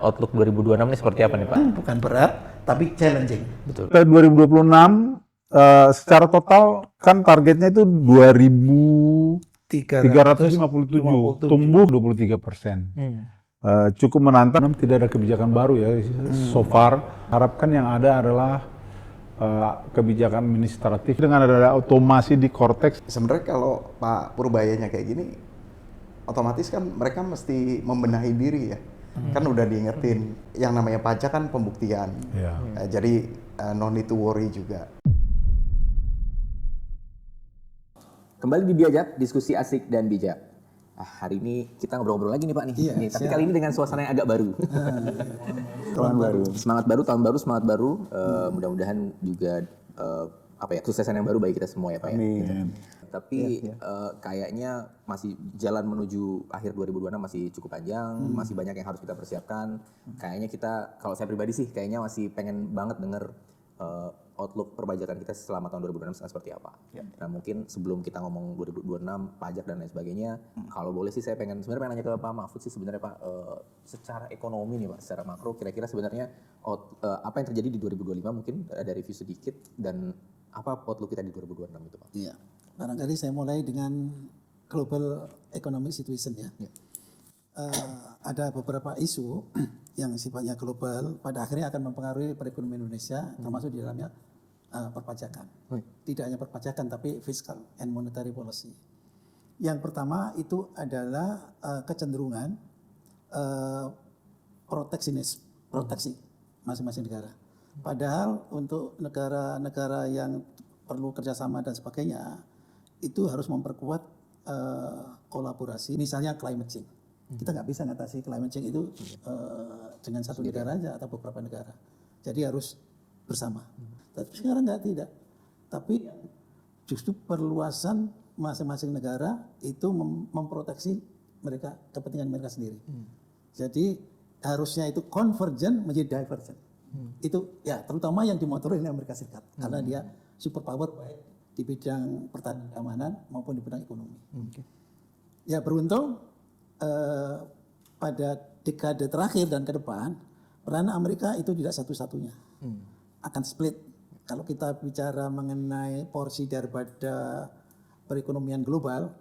Outlook 2026 ini seperti apa nih Pak? Bukan berat, tapi challenging. Betul. 2026 secara total kan targetnya itu 2.357, tumbuh 23%. Cukup menantang, tidak ada kebijakan baru ya so far. Harapkan yang ada adalah kebijakan administratif dengan ada otomasi di Cortex. Sebenarnya kalau Pak Purbayanya kayak gini, otomatis kan mereka mesti membenahi diri ya. Kan udah diingetin, yang namanya pajak kan pembuktian. Jadi no need to worry juga. Kembali di Biajak, diskusi asik dan bijak. Hari ini kita ngobrol-ngobrol lagi nih Pak nih. Iya, Tapi kali ini dengan suasana yang agak baru. Tahun baru. Semangat baru, tahun baru, semangat baru. Mudah-mudahan juga kesuksesan yang baru bagi kita semua ya Pak. Amin. Ya. Tapi kayaknya masih jalan menuju akhir 2026 masih cukup panjang, masih banyak yang harus kita persiapkan. Kayaknya kita, kalau saya pribadi sih, kayaknya masih pengen banget denger outlook perpajakan kita selama tahun 2026 seperti apa. Nah mungkin sebelum kita ngomong 2026, pajak dan lain sebagainya, kalau boleh sih saya sebenarnya pengen nanya ke Pak Mahfud sih sebenarnya Pak, secara ekonomi nih Pak, secara makro kira-kira sebenarnya apa yang terjadi di 2025 mungkin ada review sedikit dan apa outlook kita di 2026 itu Pak? Iya. Barangkali saya mulai dengan global economic situation ya. Ada beberapa isu yang sifatnya global pada akhirnya akan mempengaruhi perekonomian Indonesia, termasuk di dalamnya perpajakan. Tidak hanya perpajakan tapi fiscal and monetary policy. Yang pertama itu adalah kecenderungan proteksi masing-masing negara. Padahal untuk negara-negara yang perlu kerjasama dan sebagainya itu harus memperkuat kolaborasi, misalnya climate change. Kita nggak bisa ngatasi climate change itu dengan satu negara aja atau beberapa negara. Jadi harus bersama. Tapi sekarang tidak. Tapi justru perluasan masing-masing negara itu memproteksi mereka, kepentingan mereka sendiri. Jadi harusnya itu convergent menjadi divergent. Itu ya terutama yang dimotori oleh Amerika Serikat karena dia superpower baik di bidang pertahanan keamanan maupun di bidang ekonomi. Ya beruntung pada dekade terakhir dan ke depan peranan Amerika itu tidak satu-satunya, akan split. Kalau kita bicara mengenai porsi daripada perekonomian global,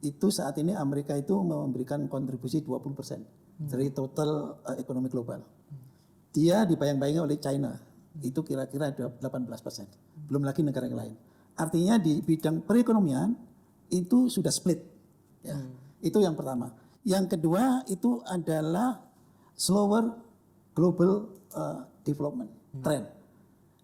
itu saat ini Amerika itu memberikan kontribusi 20% dari total ekonomi global. Dia dibayang-bayangi oleh China, itu kira-kira 18%. Belum lagi negara yang lain. Artinya di bidang perekonomian itu sudah split. Ya. Itu yang pertama. Yang kedua itu adalah slower global development trend.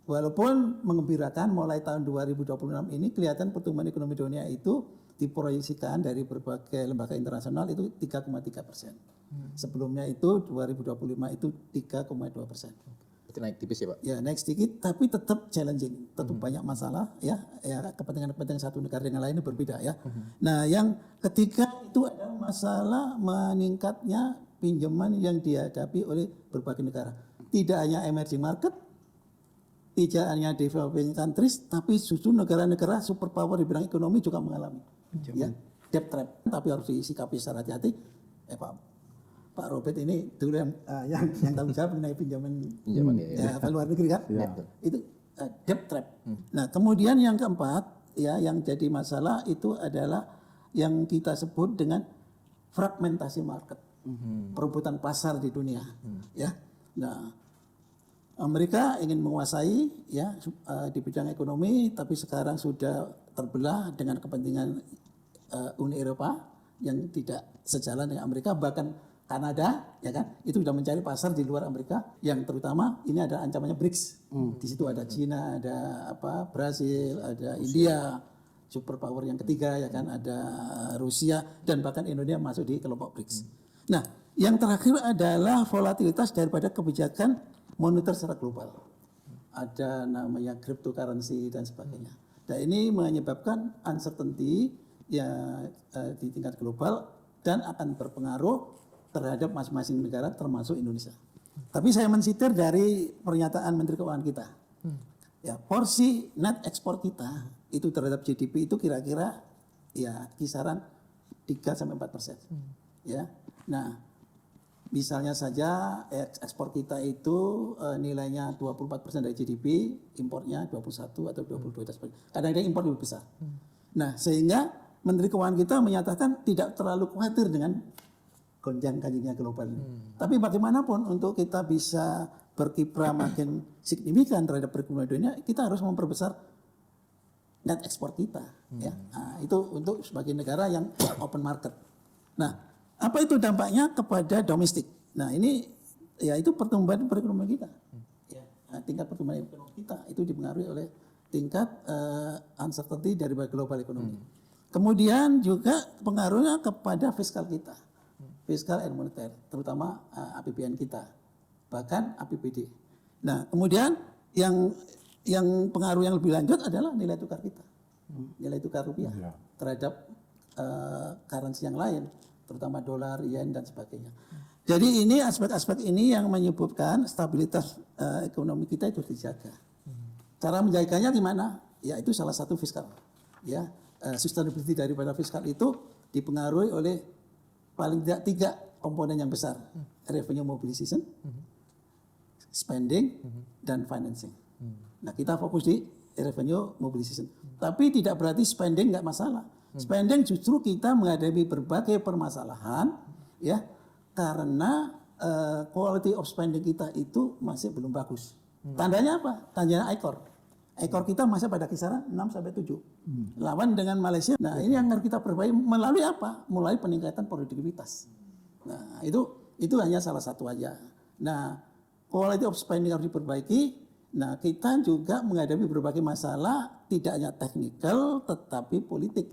Walaupun mengembirakan mulai tahun 2026 ini kelihatan pertumbuhan ekonomi dunia itu diproyeksikan dari berbagai lembaga internasional itu 3,3%. Sebelumnya itu 2025 itu 3,2%. Itu naik tipis ya Pak? Ya naik sedikit tapi tetap challenging, tetap banyak masalah ya kepentingan satu negara dengan lainnya berbeda ya. Nah yang ketiga itu ada masalah meningkatnya pinjaman yang dihadapi oleh berbagai negara. Tidak hanya emerging market, tidak hanya developing countries, tapi justru negara-negara superpower di bidang ekonomi juga mengalami ya debt trap. Tapi harus disikapi secara hati-hati. Pak Robert ini dulu yang tanggung jawab mengenai pinjaman luar negeri kan, itu debt trap. Nah kemudian yang keempat ya yang jadi masalah itu adalah yang kita sebut dengan fragmentasi market, perebutan pasar di dunia. Ya, nah Amerika ingin menguasai ya di bidang ekonomi, tapi sekarang sudah terbelah dengan kepentingan Uni Eropa yang tidak sejalan dengan Amerika, bahkan Kanada, ya kan, itu sudah mencari pasar di luar Amerika, yang terutama ini ada ancamannya BRICS. Di situ ada Cina, ada Brasil, ada India, superpower yang ketiga, ya kan, ada Rusia, dan bahkan Indonesia masuk di kelompok BRICS. Nah, yang terakhir adalah volatilitas daripada kebijakan moneter secara global. Ada namanya cryptocurrency dan sebagainya. Dan ini menyebabkan uncertainty ya di tingkat global dan akan berpengaruh terhadap masing-masing negara termasuk Indonesia. Tapi saya mensitir dari pernyataan Menteri Keuangan kita. Ya, porsi net ekspor kita itu terhadap GDP itu kira-kira ya kisaran 3-4%. Ya. Nah, Misalnya saja ekspor kita itu nilainya 24% dari GDP, impornya 21 atau 22. Kadang-kadang impor lebih besar. Nah, sehingga Menteri Keuangan kita menyatakan tidak terlalu khawatir dengan gonjang-ganjingnya global ini. Tapi bagaimanapun untuk kita bisa berkiprah makin signifikan terhadap perekonomian dunia, kita harus memperbesar net ekspor kita. Ya. Nah, itu untuk sebagai negara yang open market. Nah, apa itu dampaknya kepada domestik? Nah, ini ya itu pertumbuhan perekonomian kita. Ya, nah, tingkat pertumbuhan ekonomi kita itu dipengaruhi oleh tingkat uncertainty dari global ekonomi. Kemudian juga pengaruhnya kepada fiskal kita, fiskal and moneter, terutama APBN kita, bahkan APBD. Nah, kemudian yang pengaruh yang lebih lanjut adalah nilai tukar kita, nilai tukar rupiah terhadap currency yang lain, terutama dolar, yen dan sebagainya. Jadi ini aspek-aspek ini yang menyebabkan stabilitas ekonomi kita itu dijaga. Cara menjaganya gimana? Ya itu salah satu fiskal. Ya, sustainability daripada fiskal itu dipengaruhi oleh paling tidak 3 komponen yang besar: revenue mobilization, spending, dan financing. Nah, kita fokus di revenue mobilization. Tapi tidak berarti spending nggak masalah. Spending justru kita menghadapi berbagai permasalahan, ya, karena quality of spending kita itu masih belum bagus. Tandanya apa? Tandanya ekor. Ekor kita masih pada kisaran 6-7. Lawan dengan Malaysia. Nah, ini yang harus kita perbaiki melalui apa? Melalui peningkatan produktivitas. Nah, itu hanya salah satu aja. Nah, quality of spending harus diperbaiki. Nah, kita juga menghadapi berbagai masalah, tidak hanya teknikal tetapi politik.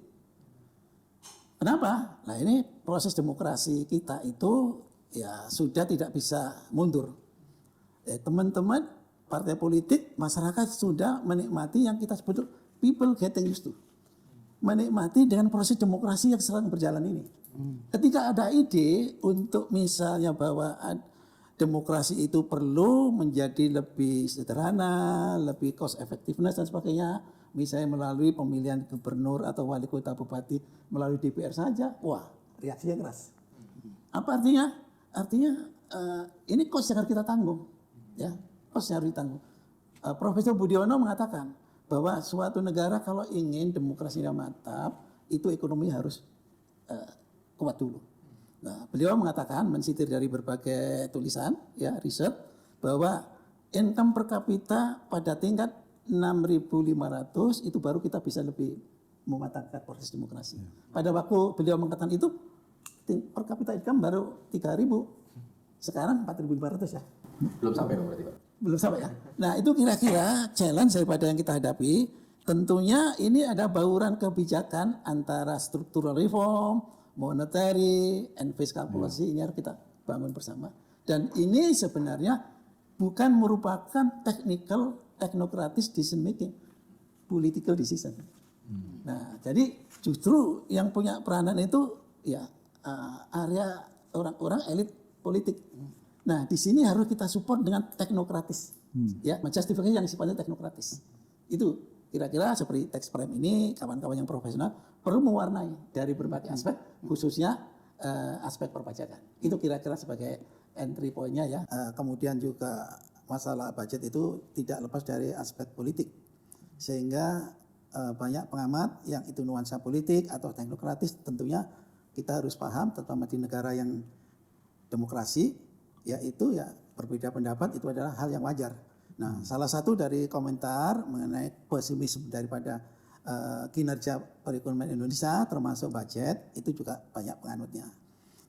Kenapa? Nah, ini proses demokrasi kita itu ya sudah tidak bisa mundur. Teman-teman partai politik, masyarakat sudah menikmati yang kita sebut people getting used to. Menikmati dengan proses demokrasi yang sedang berjalan ini. Ketika ada ide untuk misalnya bahwa demokrasi itu perlu menjadi lebih sederhana, lebih cost effectiveness dan sebagainya, misalnya melalui pemilihan gubernur atau wali kota bupati melalui DPR saja, wah reaksinya keras. Apa artinya? Artinya ini cost yang harus kita tanggung, ya, cost yang harus ditanggung. Profesor Budiono mengatakan bahwa suatu negara kalau ingin demokrasinya mantap, itu ekonomi harus kuat dulu. Nah, beliau mengatakan, mensitir dari berbagai tulisan, ya, riset, bahwa income per kapita pada tingkat 6.500 itu baru kita bisa lebih mematangkan proses demokrasi. Pada waktu beliau mengatakan itu, per kapita income baru 3.000, sekarang 4.500 ya. Belum sampai dong berarti Pak? Belum sampai ya. Nah, itu kira-kira challenge daripada yang kita hadapi. Tentunya ini ada bauran kebijakan antara structural reform, monetary, and fiscal policy. Ini harus kita bangun bersama. Dan ini sebenarnya bukan merupakan teknokratis decision making, political decision. Nah, jadi justru yang punya peranan itu ya area orang-orang elit politik. Nah, di sini harus kita support dengan teknokratis, ya, justifikasi yang sifatnya teknokratis. Itu kira-kira seperti tax prime ini, kawan-kawan yang profesional perlu mewarnai dari berbagai aspek, khususnya aspek perpajakan. Itu kira-kira sebagai entry point-nya ya. Kemudian juga masalah budget itu tidak lepas dari aspek politik, sehingga banyak pengamat yang itu nuansa politik atau teknokratis, tentunya kita harus paham, terutama di negara yang demokrasi, yaitu ya berbeda pendapat itu adalah hal yang wajar. Nah, salah satu dari komentar mengenai pesimisme daripada kinerja perekonomian Indonesia termasuk budget itu juga banyak penganutnya.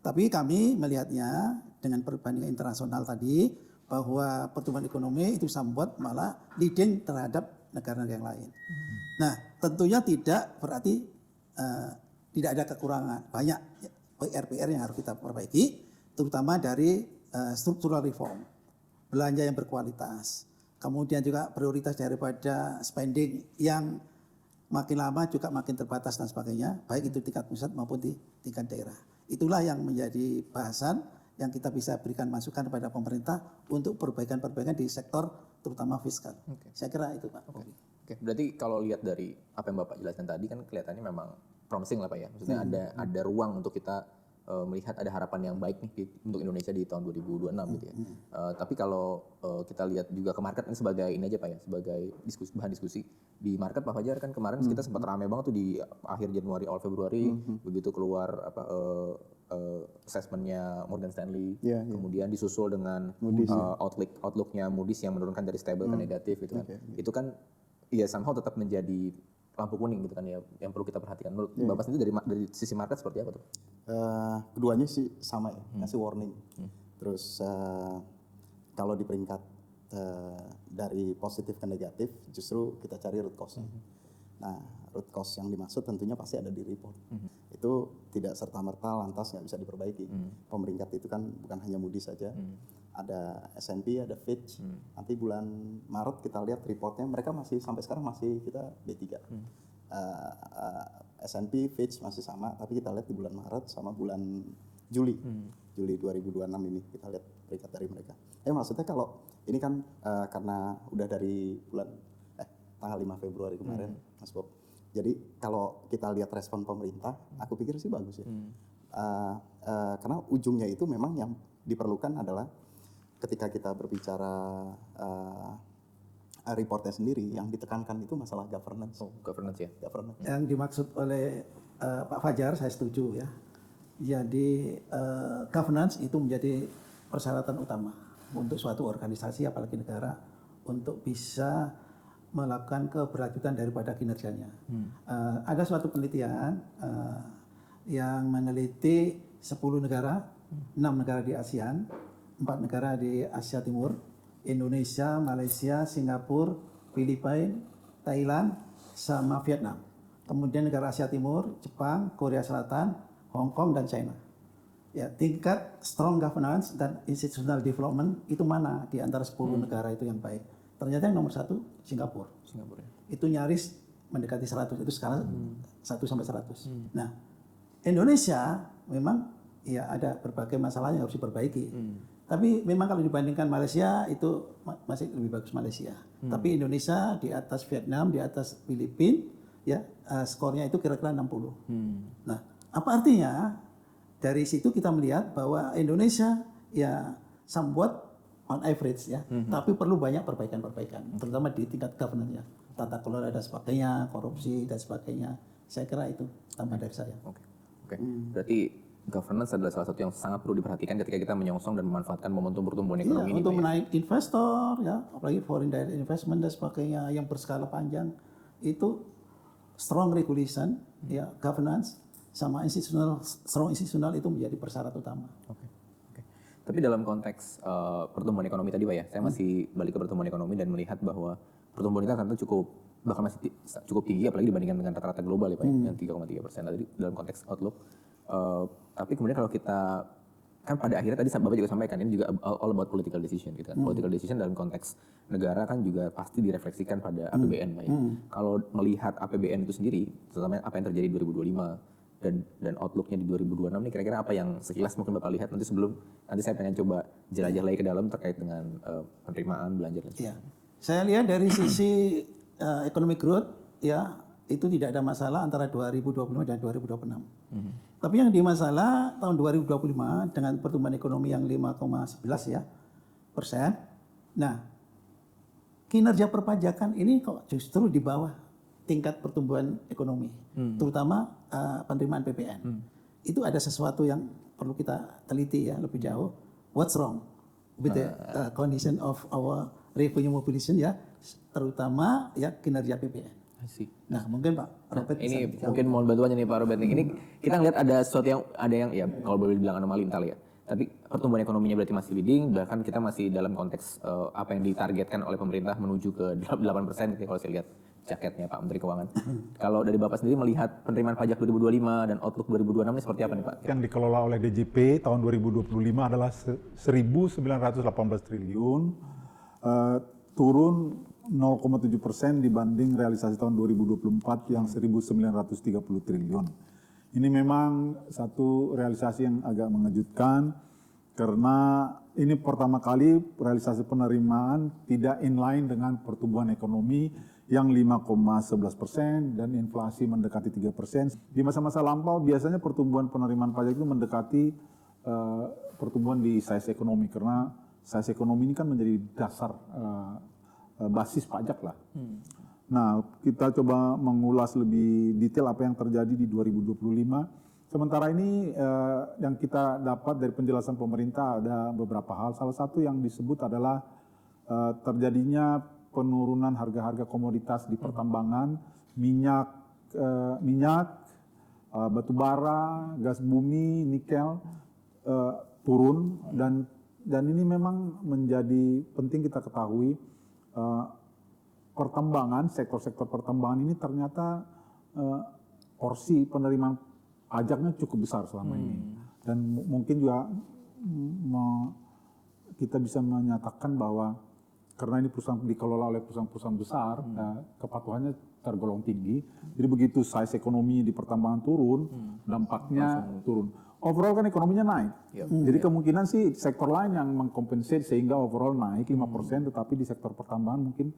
Tapi kami melihatnya dengan perbandingan internasional tadi bahwa pertumbuhan ekonomi itu somewhat malah leading terhadap negara-negara yang lain. Nah, tentunya tidak berarti tidak ada kekurangan. Banyak PR-PR yang harus kita perbaiki, terutama dari struktural reform, belanja yang berkualitas, kemudian juga prioritas daripada spending yang makin lama juga makin terbatas dan sebagainya, baik itu tingkat pusat maupun di tingkat daerah. Itulah yang menjadi bahasan yang kita bisa berikan masukan kepada pemerintah untuk perbaikan-perbaikan di sektor terutama fiskal. Saya kira itu Pak. Oke, berarti kalau lihat dari apa yang Bapak jelaskan tadi kan kelihatannya memang promising lah Pak ya. Maksudnya ada ruang untuk kita melihat ada harapan yang baik nih untuk Indonesia di tahun 2026 gitu ya. Tapi kalau kita lihat juga ke market ini sebagai ini aja Pak ya, sebagai bahan diskusi di market Pak Fajar kan kemarin kita sempat rame banget tuh di akhir Januari awal Februari begitu keluar assessmentnya Morgan Stanley, kemudian disusul dengan outlooknya Moody's yang menurunkan dari stable ke negatif gitu kan. Itu kan ya somehow tetap menjadi lampu kuning gitu kan ya, yang perlu kita perhatikan. Menurut Bapak sendiri dari sisi market seperti apa tuh? Keduanya sih sama ya, ngasih warning. Terus kalau di peringkat dari positif ke negatif, justru kita cari root cause-nya. Nah, root cause yang dimaksud tentunya pasti ada di report. Itu tidak serta-merta lantas nggak bisa diperbaiki. Pemeringkat itu kan bukan hanya Moody's saja, ada S&P, ada Fitch. Nanti bulan Maret kita lihat reportnya, mereka masih sampai sekarang masih kita B3. S&P, Fitch masih sama, tapi kita lihat di bulan Maret sama bulan Juli, Juli 2026 ini kita lihat peringkat dari mereka. Maksudnya kalau ini kan karena udah dari bulan tanggal 5 Februari kemarin, Mas Bob. Jadi kalau kita lihat respon pemerintah, aku pikir sih bagus ya. Karena ujungnya itu memang yang diperlukan adalah ketika kita berbicara reportnya sendiri, yang ditekankan itu masalah governance. Governance ya. Governance. Yang dimaksud oleh Pak Fajar, saya setuju ya. Jadi governance itu menjadi persyaratan utama untuk suatu organisasi, apalagi negara, untuk bisa melakukan keberlanjutan daripada kinerjanya. Ada suatu penelitian yang meneliti 10 negara, 6 negara di ASEAN, 4 negara di Asia Timur, Indonesia, Malaysia, Singapura, Filipina, Thailand, sama Vietnam. Kemudian negara Asia Timur, Jepang, Korea Selatan, Hong Kong, dan China. Ya, tingkat strong governance dan institutional development itu mana di antara 10 negara itu yang baik? Ternyata yang nomor 1 Singapura. Singapura. Itu nyaris mendekati 100, itu sekarang 1 sampai 100. Nah, Indonesia memang ya ada berbagai masalah yang harus diperbaiki. Tapi memang kalau dibandingkan Malaysia itu masih lebih bagus Malaysia. Tapi Indonesia di atas Vietnam, di atas Filipina, ya skornya itu kira-kira 60. Nah, apa artinya? Dari situ kita melihat bahwa Indonesia ya somewhat on average ya, tapi perlu banyak perbaikan-perbaikan, terutama di tingkat governance ya, tata kelola dan sebagainya, korupsi dan sebagainya. Saya kira itu tambahan dari saya. Oke. Berarti governance adalah salah satu yang sangat perlu diperhatikan ketika kita menyongsong dan memanfaatkan momentum pertumbuhan ekonomi ini. Untuk menaik investor ya, apalagi foreign direct investment dan sebagainya yang berskala panjang, itu strong regulation ya, governance sama strong institutional itu menjadi persyarat utama. Oke. Tapi dalam konteks pertumbuhan ekonomi tadi Pak ya, saya masih balik ke pertumbuhan ekonomi dan melihat bahwa pertumbuhan kita ternyata bahkan masih cukup tinggi apalagi dibandingkan dengan rata-rata global ya Pak ya, yang 3,3% tadi dalam konteks outlook. Tapi kemudian kalau kita kan pada akhirnya tadi Bapak juga sampaikan ini juga all about political decision gitu kan. Political decision dalam konteks negara kan juga pasti direfleksikan pada APBN Pak ya. Kalau melihat APBN itu sendiri, terutama apa yang terjadi di 2025 dan outlooknya di 2026 nih kira-kira apa yang sekilas mungkin Bapak lihat nanti saya pengen coba jelajah lagi ke dalam terkait dengan penerimaan belanja dan sebagainya. Saya lihat dari sisi economic growth ya itu tidak ada masalah antara 2025 dan 2026. Tapi yang dimasalah tahun 2025 dengan pertumbuhan ekonomi yang 5,11 ya persen. Nah, kinerja perpajakan ini kok justru di bawah tingkat pertumbuhan ekonomi, terutama penerimaan PPN. Itu ada sesuatu yang perlu kita teliti ya lebih jauh. What's wrong with the condition of our revenue mobilization ya, terutama ya kinerja PPN. Nah, mungkin Pak Robert ini mungkin mohon bantuannya nih Pak Robert nih. Ini kita ngeliat ada sesuatu yang ya kalau boleh dibilang anomali kali ya. Tapi pertumbuhan ekonominya berarti masih leading, bahkan kita masih dalam konteks apa yang ditargetkan oleh pemerintah menuju ke 8% gitu kalau saya lihat jaketnya Pak Menteri Keuangan. Kalau dari Bapak sendiri melihat penerimaan pajak 2025 dan outlook 2026 ini seperti apa nih Pak? Yang dikelola oleh DJP tahun 2025 adalah 1.918 triliun, turun 0,7% dibanding realisasi tahun 2024 yang 1.930 triliun. Ini memang satu realisasi yang agak mengejutkan karena ini pertama kali realisasi penerimaan tidak inline dengan pertumbuhan ekonomi yang 5,11% dan inflasi mendekati 3%. Di masa-masa lampau biasanya pertumbuhan penerimaan pajak itu mendekati pertumbuhan di size ekonomi, karena size ekonomi ini kan menjadi dasar basis pajak lah. Nah, kita coba mengulas lebih detail apa yang terjadi di 2025. Sementara ini yang kita dapat dari penjelasan pemerintah ada beberapa hal. Salah satu yang disebut adalah terjadinya penurunan harga-harga komoditas di pertambangan, minyak, batu bara, gas bumi, nikel turun, dan ini memang menjadi penting kita ketahui. Pertambangan, sektor-sektor pertambangan ini ternyata porsi penerimaan pajaknya cukup besar selama ini, dan mungkin juga kita bisa menyatakan bahwa karena ini perusahaan dikelola oleh perusahaan-perusahaan besar, kepatuhannya tergolong tinggi. Jadi begitu size ekonomi di pertambangan turun, dampaknya turun. Overall kan ekonominya naik. Jadi kemungkinan sih sektor lain yang mengkompensate sehingga overall naik 5%, tetapi di sektor pertambangan mungkin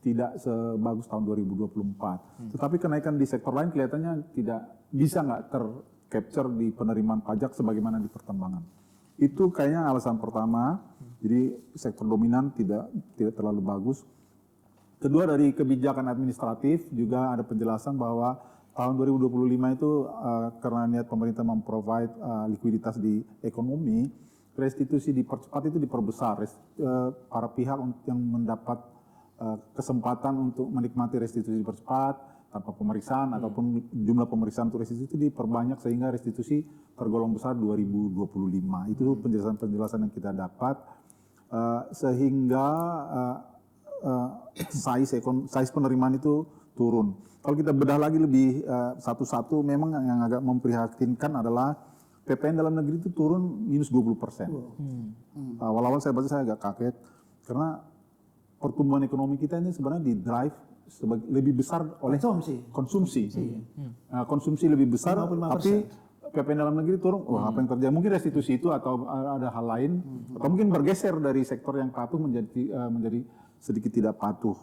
tidak sebagus tahun 2024. Tetapi kenaikan di sektor lain kelihatannya tidak bisa nggak tercapture di penerimaan pajak sebagaimana di pertambangan. Itu kayaknya alasan pertama. Jadi sektor dominan tidak terlalu bagus. Kedua, dari kebijakan administratif juga ada penjelasan bahwa tahun 2025 itu karena niat pemerintah memprovide likuiditas di ekonomi, restitusi dipercepat itu diperbesar. Para pihak yang mendapat kesempatan untuk menikmati restitusi dipercepat tanpa pemeriksaan ataupun jumlah pemeriksaan untuk restitusi itu diperbanyak sehingga restitusi tergolong besar 2025. Itu penjelasan-penjelasan yang kita dapat sehingga size penerimaan itu turun. Kalau kita bedah lagi lebih satu-satu, memang yang agak memprihatinkan adalah PPN dalam negeri itu turun minus 20%. Awal-awal saya baca saya agak kaget karena pertumbuhan ekonomi kita ini sebenarnya di drive lebih besar oleh konsumsi. Konsumsi lebih besar, 55%. tapi PPN dalam negeri turun. Wah, apa yang terjadi? Mungkin restitusi itu atau ada hal lain, atau mungkin bergeser dari sektor yang patuh menjadi sedikit tidak patuh.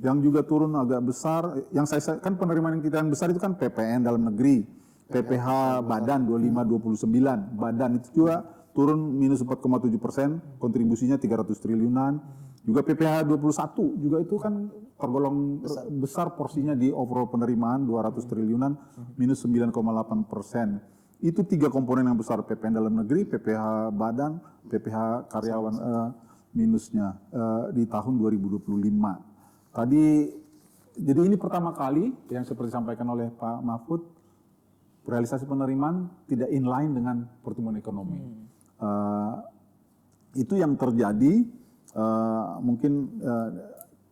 Yang juga turun agak besar, yang saya kan penerimaan kita yang besar itu kan PPN dalam negeri, PPH badan 2529, badan itu juga turun minus 4,7%, kontribusinya 300 triliunan. Juga PPH 21 juga itu kan tergolong besar porsinya di overall penerimaan 200 triliunan minus 9,8%. Itu tiga komponen yang besar, PPN dalam negeri, PPH badan, PPH karyawan minusnya di tahun 2025. Tadi jadi ini pertama kali yang seperti disampaikan oleh Pak Mahfud, realisasi penerimaan tidak inline dengan pertumbuhan ekonomi. Itu yang terjadi. Mungkin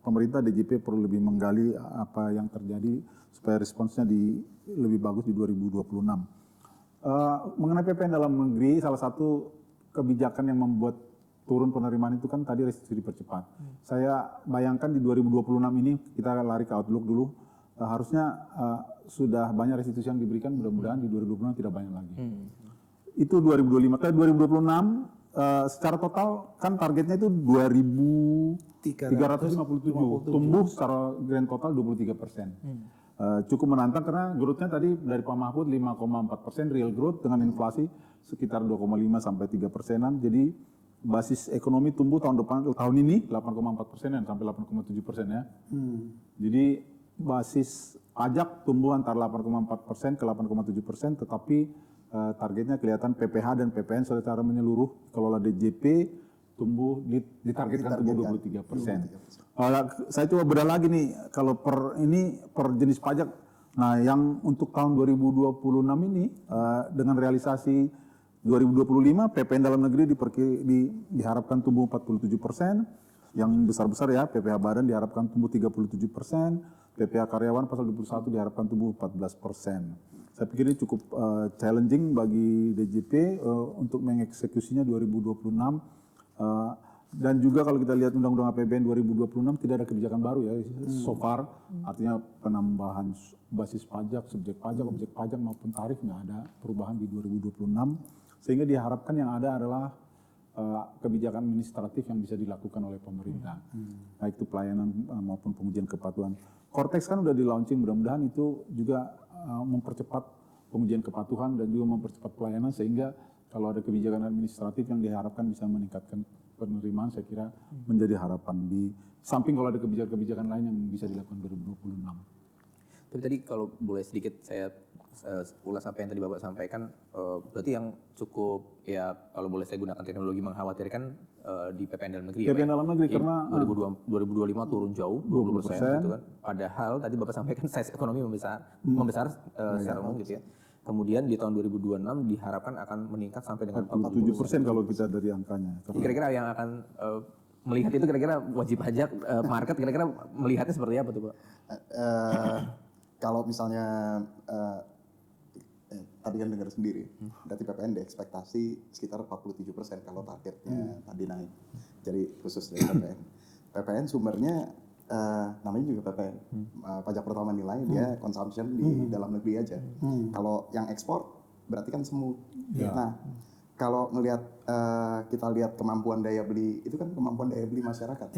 pemerintah DJP perlu lebih menggali apa yang terjadi supaya responsnya lebih bagus di 2026. Mengenai PPN dalam negeri, salah satu kebijakan yang membuat turun penerimaan itu kan tadi restitusi dipercepat. Saya bayangkan di 2026 ini, kita lari ke outlook dulu, harusnya sudah banyak restitusi yang diberikan, mudah-mudahan di 2026 tidak banyak lagi. Itu 2025. Tapi 2026 secara total kan targetnya itu 2.357, tumbuh secara grand total 23%. Cukup menantang karena growth-nya tadi dari Pak Mahfud 5,4% real growth dengan inflasi sekitar 2,5 sampai 3%-an. Jadi basis ekonomi tumbuh tahun ini 8,4% sampai 8,7% ya. Jadi basis pajak tumbuh antara 8,4% ke 8,7%, tetapi targetnya kelihatan PPH dan PPN secara menyeluruh kelola DJP tumbuh ditargetkan tumbuh 23%. Saya coba bedah lagi nih kalau per jenis pajak. Nah, yang untuk tahun 2026 ini dengan realisasi 2025 PPN dalam negeri diharapkan tumbuh 47%, yang besar-besar ya, PPH badan diharapkan tumbuh 37%, PPH karyawan pasal 21 diharapkan tumbuh 14%. Saya pikir ini cukup challenging bagi DJP untuk mengeksekusinya 2026. Dan juga kalau kita lihat Undang-Undang APBN 2026 tidak ada kebijakan baru ya so far, artinya penambahan basis pajak, subjek pajak, objek pajak maupun tarif nggak ada perubahan di 2026, sehingga diharapkan yang ada adalah kebijakan administratif yang bisa dilakukan oleh pemerintah, baik itu pelayanan maupun pengujian kepatuhan. Cortex kan udah di launching, mudah-mudahan itu juga mempercepat pengujian kepatuhan dan juga mempercepat pelayanan, sehingga kalau ada kebijakan administratif yang diharapkan bisa meningkatkan penerimaan, saya kira menjadi harapan. Di samping kalau ada kebijakan-kebijakan lain yang bisa dilakukan 2026. Tapi tadi kalau boleh sedikit saya ulas apa yang tadi Bapak sampaikan, berarti yang cukup ya kalau boleh saya gunakan teknologi mengkhawatirkan di PPN dalam negeri. PPN dalam negeri karena 2025 turun jauh 20% gitu kan. Padahal tadi Bapak sampaikan size ekonomi membesar secara umum gitu ya. Kemudian di tahun 2026 diharapkan akan meningkat sampai dengan 47% kalau kita dari angkanya. Kira-kira yang akan melihat itu kira-kira wajib pajak market kira-kira melihatnya seperti apa tuh Pak? Kalau misalnya tadi kan dengar sendiri, berarti PPN diekspektasi sekitar 47% kalau targetnya tadi naik. Jadi khusus dari PPN. PPN sumbernya namanya juga PPN, pajak pertama nilai, dia consumption di dalam negeri aja. Kalau yang ekspor berarti kan semu. Nah, kalau ngelihat kita lihat kemampuan daya beli, itu kan kemampuan daya beli masyarakat.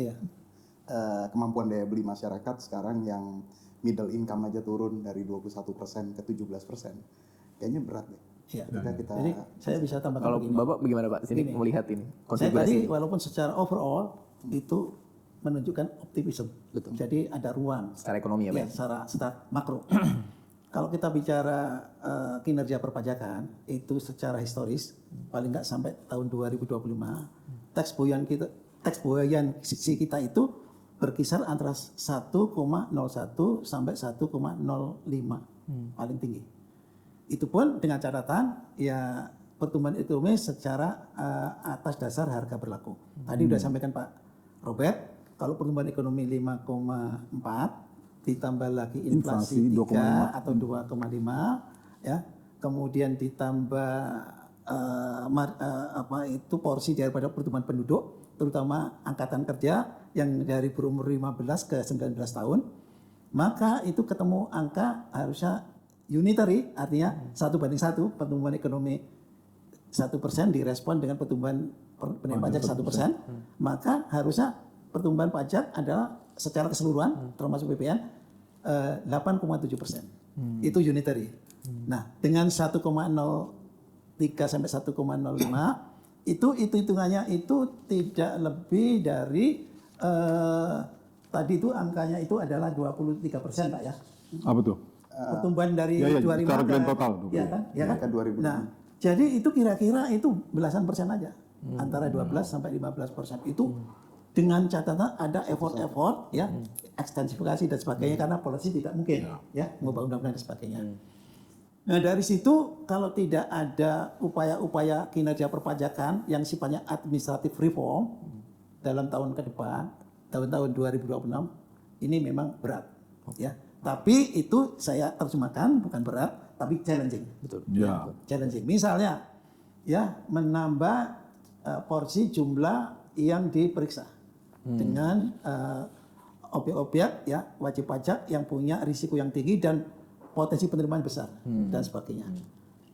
Kemampuan daya beli masyarakat sekarang yang middle income aja turun dari 21% ke 17%. Kayaknya berat deh. Jadi saya bisa tambahkan kalau begini. Bapak bagaimana Pak? Sini melihat ini Saya tadi konfigurasi. walaupun secara overall itu menunjukkan optimisme. Betul. Jadi ada ruang. Secara ekonomi ya Pak? Secara makro. Kalau kita bicara kinerja perpajakan itu secara historis paling nggak sampai tahun 2025 tax buoyancy kita itu berkisar antara 1,01 sampai 1,05 paling tinggi. Itu pun dengan catatan ya pertumbuhan ekonomi secara atas dasar harga berlaku. Tadi sudah sampaikan Pak Robert, kalau pertumbuhan ekonomi 5,4 ditambah lagi inflasi 3 atau 2,5 ya, kemudian ditambah porsi daripada pertumbuhan penduduk, terutama angkatan kerja yang dari berumur 15 ke 19 tahun, maka itu ketemu angka harusnya unitary, artinya 1:1 pertumbuhan ekonomi 1% direspon dengan pertumbuhan penerimaan pajak 1%, maka harusnya pertumbuhan pajak adalah secara keseluruhan termasuk PPN 8,7%. Itu unitary. Nah, dengan 1,03 sampai 1,05 itu hitungannya itu tidak lebih dari tadi itu angkanya itu adalah 23% Pak ya. Apa tuh? Pertumbuhan dari 2005 total. ya kan? Ya kan? Ke 2000. Nah, jadi itu kira-kira itu belasan persen aja. Antara 12 sampai 15%. Itu dengan catatan ada effort ya, ekstensifikasi dan sebagainya karena polisi tidak mungkin ya mengubah undang-undang dan sebagainya. Nah, dari situ kalau tidak ada upaya-upaya kinerja perpajakan yang sifatnya administratif reform dalam tahun ke depan, tahun-tahun 2026 ini memang berat ya. Tapi itu saya terjemahkan bukan berat, tapi challenging. Betul. Ya. Challenging. Misalnya, ya menambah porsi jumlah yang diperiksa dengan objek-objek ya wajib pajak yang punya risiko yang tinggi dan potensi penerimaan besar dan sebagainya.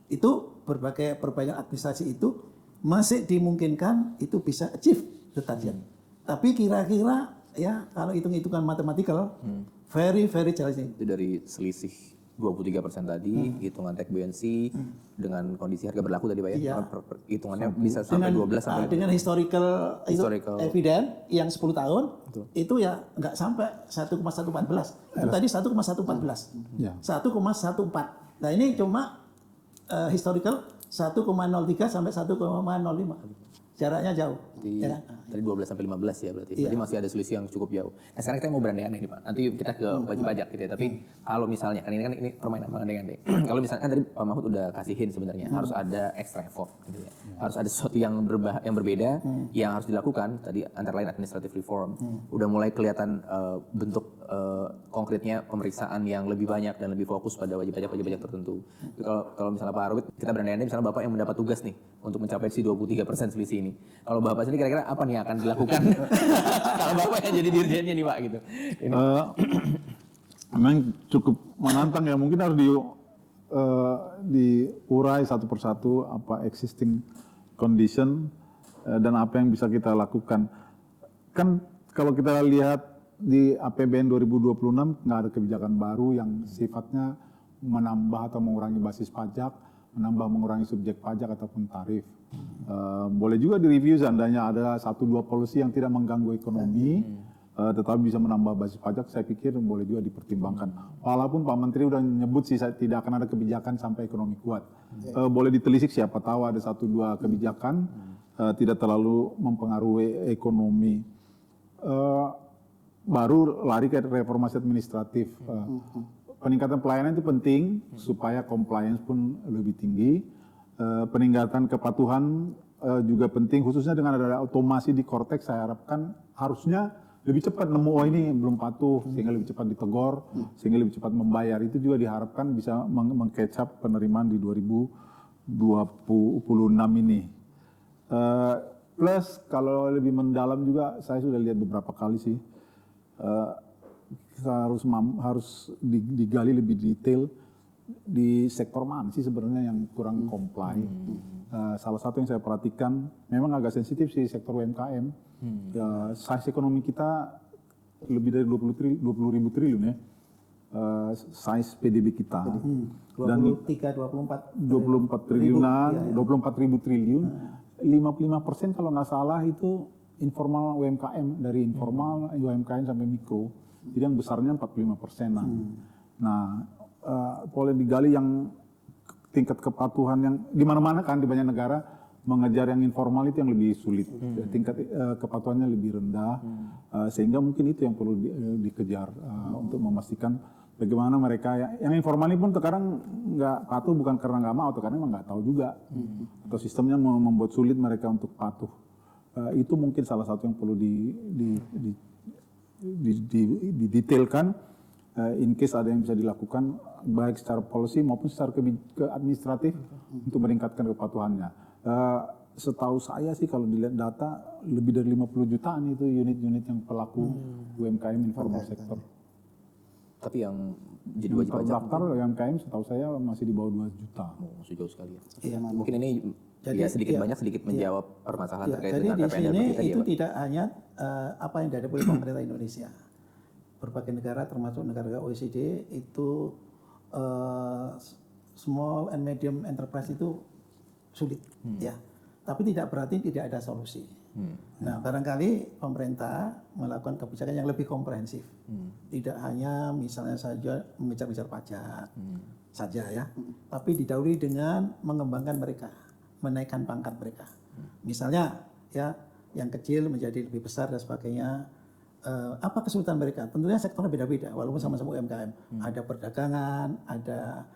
Itu berbagai administrasi itu masih dimungkinkan itu bisa achieve the target. Tapi kira-kira ya kalau hitung-hitungan matematikal very challenging. Itu dari selisih 23% tadi, hitungan tax buoyancy dengan kondisi harga berlaku tadi Pak ya. Iya. Hitungannya bisa sampai 12 sampai dengan historical evidence yang 10 tahun itu ya nggak sampai 1,114. Itu tadi 1,114. 1,14. Nah, ini cuma historical 1,03 sampai 1,05. Jaraknya jauh. Tadi 12 sampai 15 ya berarti. Jadi masih ada selisih yang cukup jauh. Nah, sekarang kita mau berandai-andai nih Pak. Nanti kita ke wajib pajak gitu ya. Tapi kalau misalnya kan ini permainan berandai-andai. Kalau misalnya kan tadi Pak Mahfud udah kasih hint sebenarnya harus ada extra effort gitu ya. Harus ada sesuatu yang berbeda yang harus dilakukan. Tadi antara lain administrative reform. Udah mulai kelihatan bentuk konkretnya pemeriksaan yang lebih banyak dan lebih fokus pada wajib pajak tertentu. Kalau misalnya Pak Arwit kita berandai-andai misalnya Bapak yang mendapat tugas nih untuk mencapai si 23% selisih ini. Kalau Bapak sendiri kira-kira apa nih yang akan dilakukan kalau Bapak yang jadi dirjennya nih Pak gitu? Memang cukup menantang ya, mungkin harus diurai satu persatu apa existing condition dan apa yang bisa kita lakukan. Kan kalau kita lihat di APBN 2026 nggak ada kebijakan baru yang sifatnya menambah atau mengurangi basis pajak, mengurangi subjek pajak ataupun tarif. Boleh juga direview seandainya ada 1-2 policy yang tidak mengganggu ekonomi, tetapi bisa menambah basis pajak, saya pikir boleh juga dipertimbangkan. Walaupun Pak Menteri udah nyebut sih tidak akan ada kebijakan sampai ekonomi kuat. Boleh ditelisik, siapa tahu ada 1-2 kebijakan tidak terlalu mempengaruhi ekonomi. Baru lari ke reformasi administratif. Peningkatan pelayanan itu penting supaya compliance pun lebih tinggi. Peningkatan kepatuhan juga penting, khususnya dengan ada otomasi di Cortex. Saya harapkan harusnya lebih cepat nemu, oh ini belum patuh, sehingga lebih cepat ditegor, sehingga lebih cepat membayar. Itu juga diharapkan bisa meng-catch up penerimaan di 2026 ini. Plus kalau lebih mendalam juga, saya sudah lihat beberapa kali sih, harus digali lebih detail di sektor mana sih sebenarnya yang kurang comply. Salah satu yang saya perhatikan memang agak sensitif sih sektor UMKM. Size ekonomi kita lebih dari 20 ribu triliun ya. Size PDB kita. 24 triliunan, 24 ribu triliun. 55% kalau nggak salah itu informal UMKM, dari informal UMKM sampai mikro. Jadi yang besarnya 45%. Nah, boleh digali yang tingkat kepatuhan yang di mana-mana kan di banyak negara mengejar yang informal itu yang lebih sulit. Tingkat kepatuhannya lebih rendah, sehingga mungkin itu yang perlu dikejar untuk memastikan bagaimana mereka yang informal ini pun sekarang nggak patuh bukan karena nggak mau, atau karena nggak tahu juga, atau sistemnya membuat sulit mereka untuk patuh. Itu mungkin salah satu yang perlu didetailkan, in case ada yang bisa dilakukan baik secara policy maupun secara administratif untuk meningkatkan kepatuhannya. Setahu saya sih kalau dilihat data lebih dari 50 jutaan itu unit-unit yang pelaku UMKM informal sektor. Tapi yang jadi wajib pajak daftar UMKM setahu saya masih di bawah 2 juta. Masih jauh sekali ya. Iya, Mungkin ini jadi, sedikit banyak menjawab permasalahan terkait jadi dengan di PPN sini tadi itu ya, Pak. tidak hanya apa yang dihadapi oleh pemerintah Indonesia. Berbagai negara termasuk negara OECD itu small and medium enterprise itu sulit ya. Tapi tidak berarti tidak ada solusi. Nah, barangkali pemerintah melakukan kebijakan yang lebih komprehensif. Tidak hanya misalnya saja mengejar-ngejar pajak saja ya, tapi didahului dengan mengembangkan mereka, menaikkan pangkat mereka. Misalnya ya, yang kecil menjadi lebih besar dan sebagainya. Apa kesulitan mereka? Tentunya sektornya beda-beda, walaupun sama-sama UMKM. Ada perdagangan, ada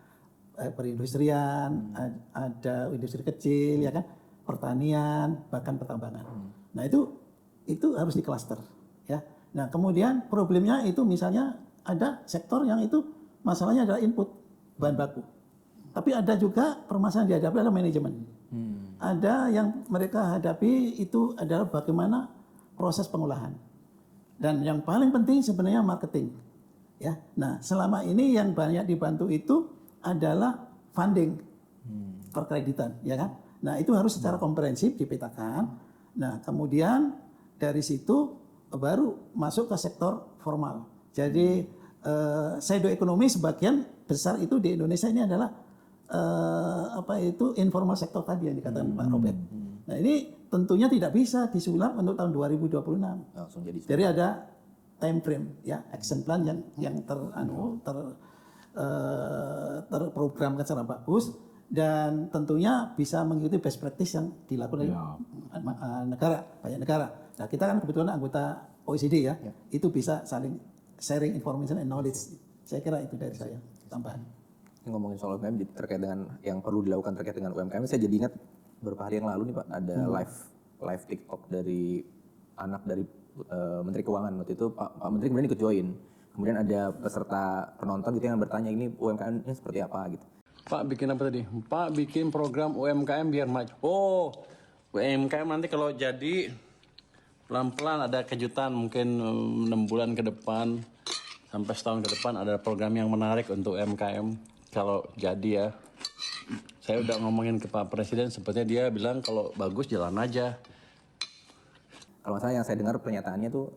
perindustrian, ada industri kecil, ya kan, pertanian, bahkan pertambangan. Nah itu harus diklaster, ya. Nah kemudian problemnya itu misalnya ada sektor yang itu masalahnya adalah input bahan baku, tapi ada juga permasalahan dihadapi adalah manajemen. Ada yang mereka hadapi itu adalah bagaimana proses pengolahan, dan yang paling penting sebenarnya marketing, ya. Nah selama ini yang banyak dibantu itu adalah funding, perkreditan, ya kan. Nah itu harus secara komprehensif dipetakan. Nah kemudian dari situ baru masuk ke sektor formal. Jadi pseudo ekonomi sebagian besar itu di Indonesia ini adalah informal sektor tadi yang dikatakan Pak Robert. Nah ini tentunya tidak bisa disulap untuk tahun 2026. Langsung Jadi ada time frame, ya, action plan yang terprogramkan secara bagus. Dan tentunya bisa mengikuti best practice yang dilakukan oleh negara, banyak negara. Nah kita kan kebetulan anggota OECD ya, itu bisa saling sharing information and knowledge. Saya kira itu dari saya tambahan. Ngomongin soal UMKM terkait dengan yang perlu dilakukan terkait dengan UMKM, saya jadi ingat beberapa hari yang lalu nih Pak, ada live TikTok dari anak dari Menteri Keuangan waktu itu, Pak Menteri kemudian ikut join. Kemudian ada peserta penonton gitu yang bertanya ini UMKM-nya seperti apa gitu. Pak bikin apa tadi? Pak bikin program UMKM biar maju. Oh, UMKM nanti kalau jadi pelan-pelan ada kejutan mungkin 6 bulan ke depan sampai setahun ke depan ada program yang menarik untuk UMKM kalau jadi ya. Saya udah ngomongin ke Pak Presiden, sepertinya dia bilang kalau bagus jalan aja. kalau nggak salah yang saya dengar pernyataannya tuh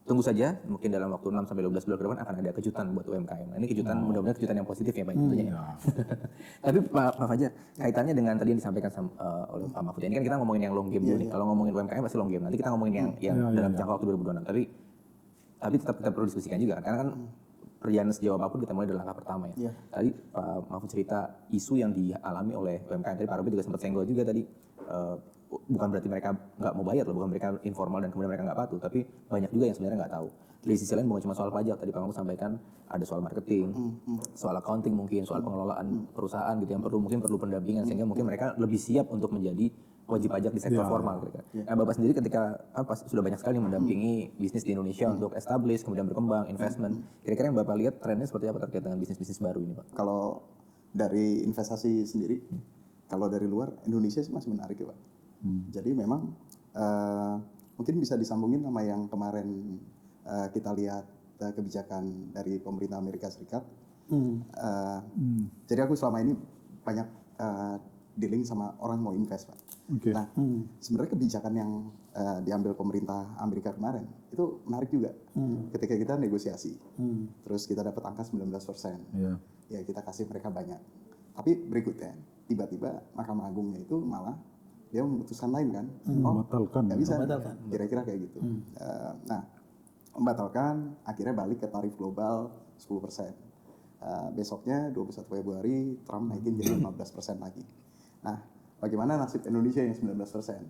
tunggu saja, mungkin dalam waktu 6 sampai 12 bulan ke depan akan ada kejutan buat UMKM. Nah, ini kejutan, mudah-mudahan kejutan yang positif ya Pak tentunya. Ya. Tapi Pak Fajar, kaitannya dengan tadi yang disampaikan oleh Pak Mahfud, ini kan kita ngomongin yang long game dulu nih. Kalau ngomongin UMKM pasti long game. Nanti kita ngomongin yang dalam jangka waktu 2026. Tapi tetap kita perlu diskusikan juga, karena kan perjalanan sejauh apapun kita mulai dari langkah pertama ya. Tadi Pak Mahfud cerita isu yang dialami oleh UMKM, tadi Pak Robert juga sempat senggol juga tadi, bukan berarti mereka nggak mau bayar loh, bukan mereka informal dan kemudian mereka nggak patuh, tapi banyak juga yang sebenarnya nggak tahu. Di sisi lain bukan cuma soal pajak, tadi Pak Mahfud sampaikan ada soal marketing, soal accounting mungkin, soal pengelolaan perusahaan gitu yang mungkin perlu pendampingan sehingga mungkin mereka lebih siap untuk menjadi wajib pajak di sektor formal kira-kira. Nah, Bapak sendiri ketika sudah banyak sekali mendampingi bisnis di Indonesia untuk establish, kemudian berkembang, investment. Kira-kira yang Bapak lihat trennya seperti apa terkait dengan bisnis-bisnis baru ini, Pak? Kalau dari investasi sendiri, kalau dari luar Indonesia sih masih menarik ya Pak. Jadi memang mungkin bisa disambungin sama yang kemarin kita lihat kebijakan dari pemerintah Amerika Serikat. Jadi aku selama ini banyak dealing sama orang mau invest Pak. Nah, sebenarnya kebijakan yang diambil pemerintah Amerika kemarin itu menarik juga. Ketika kita negosiasi, terus kita dapat angka 19%, ya kita kasih mereka banyak. Tapi berikutnya, tiba-tiba Mahkamah Agungnya itu malah dia memutuskan lain kan, membatalkan. Nggak bisa, kira-kira kayak gitu. Nah, membatalkan, akhirnya balik ke tarif global 10%. Besoknya 21 Februari Trump naikin jadi 15% lagi. Nah, bagaimana nasib Indonesia yang 19%?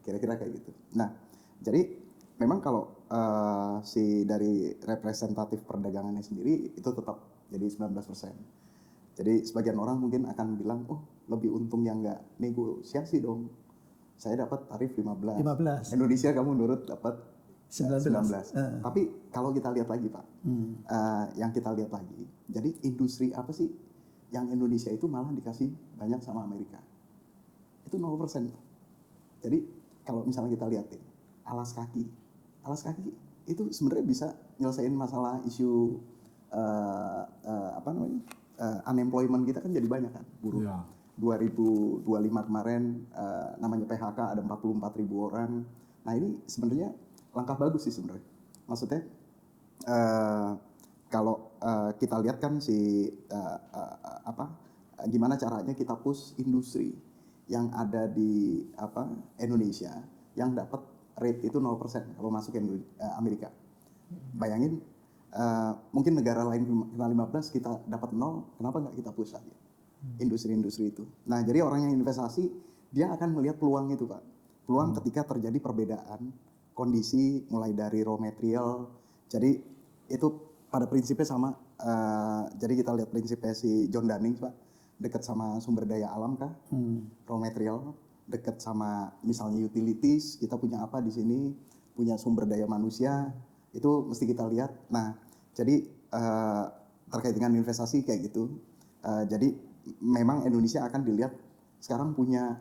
Kira-kira kayak gitu. Nah, jadi memang kalau si dari representatif perdagangannya sendiri itu tetap jadi 19%. Jadi sebagian orang mungkin akan bilang, oh lebih untung yang nggak negosiasi dong. Saya dapat tarif 15. Indonesia kamu nurut dapat 19. Tapi kalau kita lihat lagi Pak, yang kita lihat lagi, jadi industri apa sih yang Indonesia itu malah dikasih banyak sama Amerika? Itu 0%. Jadi kalau misalnya kita lihatin alas kaki itu sebenarnya bisa nyelesain masalah isu unemployment kita kan jadi banyak kan buruh. 2025 kemarin namanya PHK ada 44.000 orang. Nah ini sebenarnya langkah bagus sih sebenarnya. Maksudnya kalau kita lihat kan gimana caranya kita push industri yang ada di Indonesia yang dapat rate itu 0% kalau masuk ke Amerika. Bayangin mungkin negara lain kena 15 kita dapat 0, kenapa nggak kita push aja industri-industri itu. Nah jadi orang yang investasi dia akan melihat peluang itu Pak. Peluang ketika terjadi perbedaan kondisi mulai dari raw material. Jadi itu pada prinsipnya sama. Jadi kita lihat prinsipnya si John Dunning Pak. Dekat sama sumber daya alam kah? Raw material. Dekat sama misalnya utilities. Kita punya apa di sini? Punya sumber daya manusia. Itu mesti kita lihat. Nah jadi terkait dengan investasi kayak gitu. Jadi memang Indonesia akan dilihat sekarang punya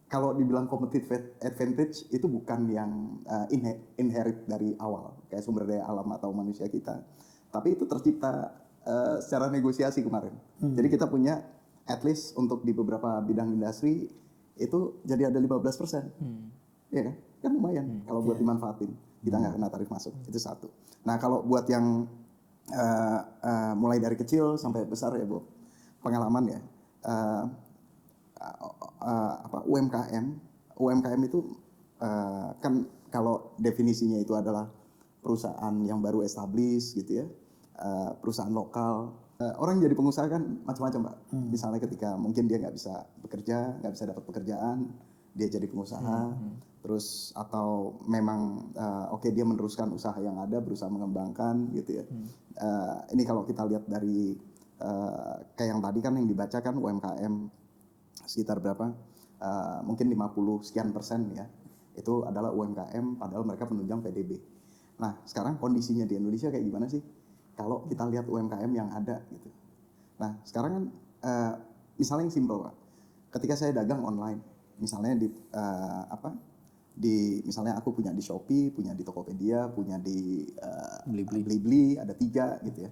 kalau dibilang competitive advantage itu bukan yang inherit dari awal kayak sumber daya alam atau manusia kita, tapi itu tercipta secara negosiasi kemarin. Jadi kita punya at least untuk di beberapa bidang industri itu jadi ada 15%, ya kan? Kan lumayan kalau buat dimanfaatin, kita nggak kena tarif masuk, itu satu. Nah kalau buat yang mulai dari kecil sampai besar ya Bu, pengalaman ya. UMKM itu kan kalau definisinya itu adalah perusahaan yang baru establish gitu ya, perusahaan lokal. Orang jadi pengusaha kan macam-macam Pak. Misalnya ketika mungkin dia nggak bisa bekerja, nggak bisa dapat pekerjaan, dia jadi pengusaha. Terus atau memang dia meneruskan usaha yang ada, berusaha mengembangkan gitu ya. Ini kalau kita lihat dari kayak yang tadi kan yang dibacakan UMKM sekitar berapa? Mungkin 50 sekian persen ya. Itu adalah UMKM padahal mereka penunjang PDB. Nah, sekarang kondisinya di Indonesia kayak gimana sih? Kalau kita lihat UMKM yang ada gitu. Nah, sekarang kan misalnya yang simpel Pak. Ketika saya dagang online, misalnya misalnya aku punya di Shopee, punya di Tokopedia, punya di Blibli, ada 3 gitu ya.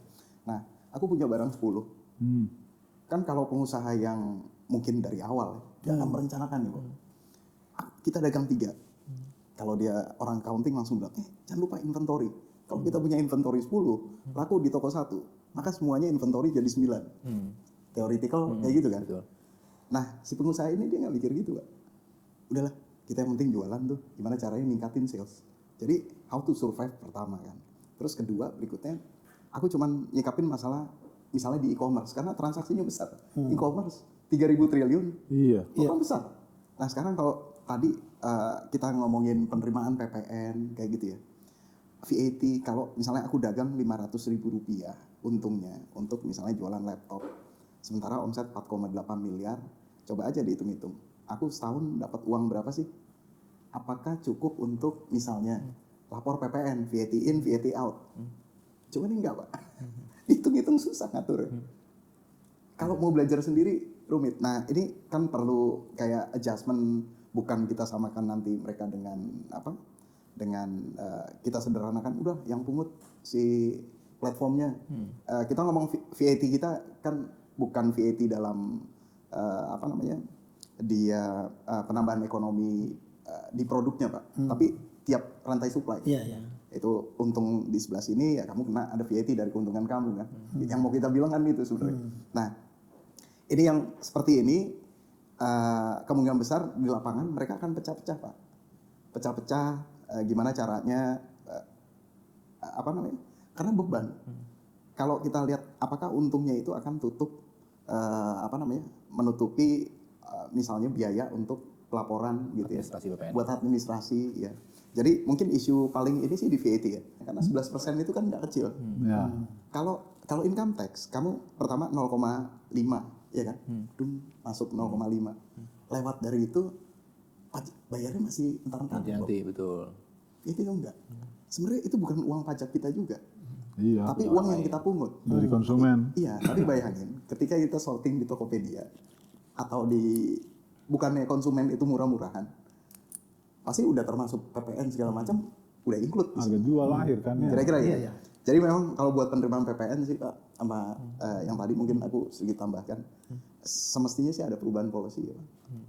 Nah, aku punya barang 10. Kan kalau pengusaha yang mungkin dari awal dia akan merencanakan nih, Kita dagang 3. kalau dia orang accounting langsung bilang, jangan lupa inventory. Kalau kita punya inventory 10, laku di toko 1, maka semuanya inventory jadi 9. Theoretical kayak gitu kan. Betul. Nah, si pengusaha ini dia nggak mikir gitu, Pak. Udahlah, kita yang penting jualan tuh, gimana caranya ningkatin sales. Jadi, how to survive pertama kan. Terus kedua, berikutnya, aku cuman nyikapin masalah, misalnya di e-commerce, karena transaksinya besar. E-commerce, 3.000 triliun, Iya. orang besar. Nah, sekarang kalau tadi kita ngomongin penerimaan PPN, kayak gitu ya. VAT, kalau misalnya aku dagang 500.000 rupiah untungnya untuk misalnya jualan laptop, sementara omset 4,8 miliar, coba aja dihitung-hitung. Aku setahun dapat uang berapa sih? Apakah cukup untuk misalnya lapor PPN, VAT in, VAT out? Cuman enggak, Pak. Hitung-hitung susah ngatur. Kalau mau belajar sendiri rumit. Nah, ini kan perlu kayak adjustment, bukan kita samakan nanti mereka dengan apa? Dengan kita sederhanakan, udah yang pungut si platformnya. Kita ngomong VAT kita kan bukan VAT dalam apa namanya, dia penambahan ekonomi di produknya, Pak, tapi tiap rantai supply. Itu untung di sebelah sini, ya kamu kena ada VAT dari keuntungan kamu kan. Yang mau kita bilang kan itu sebenarnya. Nah, ini yang seperti ini kemungkinan besar di lapangan mereka akan pecah-pecah, Pak. Pecah-pecah. Gimana caranya apa namanya? Karena beban. Kalau kita lihat apakah untungnya itu akan tutup apa namanya? Menutupi misalnya biaya untuk pelaporan gitu ya. Administrasi PPN. Buat administrasi ya. Jadi mungkin isu paling ini sih di VAT ya. Karena 11% itu kan nggak kecil. Ya. Kalau income tax kamu pertama 0,5 ya kan? Masuk 0,5. Lewat dari itu bayarnya masih entar-entar. Nanti betul. Itu enggak. Sebenarnya itu bukan uang pajak kita juga. Iya. Tapi uang yang kita pungut. Dari konsumen. Iya, tapi bayangin ketika kita sorting di Tokopedia atau di bukannya konsumen itu murah-murahan. Pasti udah termasuk PPN segala macam udah include. Harga jual lahir kan ya. Kira-kira ya. Jadi memang kalau buat penerimaan PPN sih Pak, sama yang tadi mungkin aku sedikit tambahkan, semestinya sih ada perubahan policy ya Pak.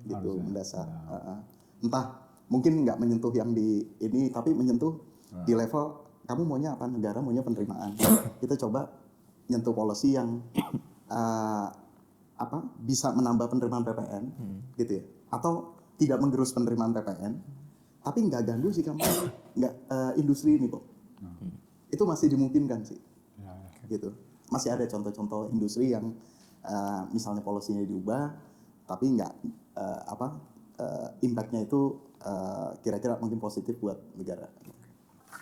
Gitu mendasar. Entah mungkin nggak menyentuh yang di ini, tapi menyentuh di level kamu maunya apa, negara maunya penerimaan. Kita coba nyentuh policy yang apa bisa menambah penerimaan PPN gitu ya, atau tidak menggerus penerimaan PPN, tapi nggak ganggu sih kamu nggak industri ini kok. Itu masih dimungkinkan sih, gitu. Masih ada contoh-contoh industri yang misalnya polisinya diubah, tapi nggak impactnya itu kira-kira mungkin positif buat negara.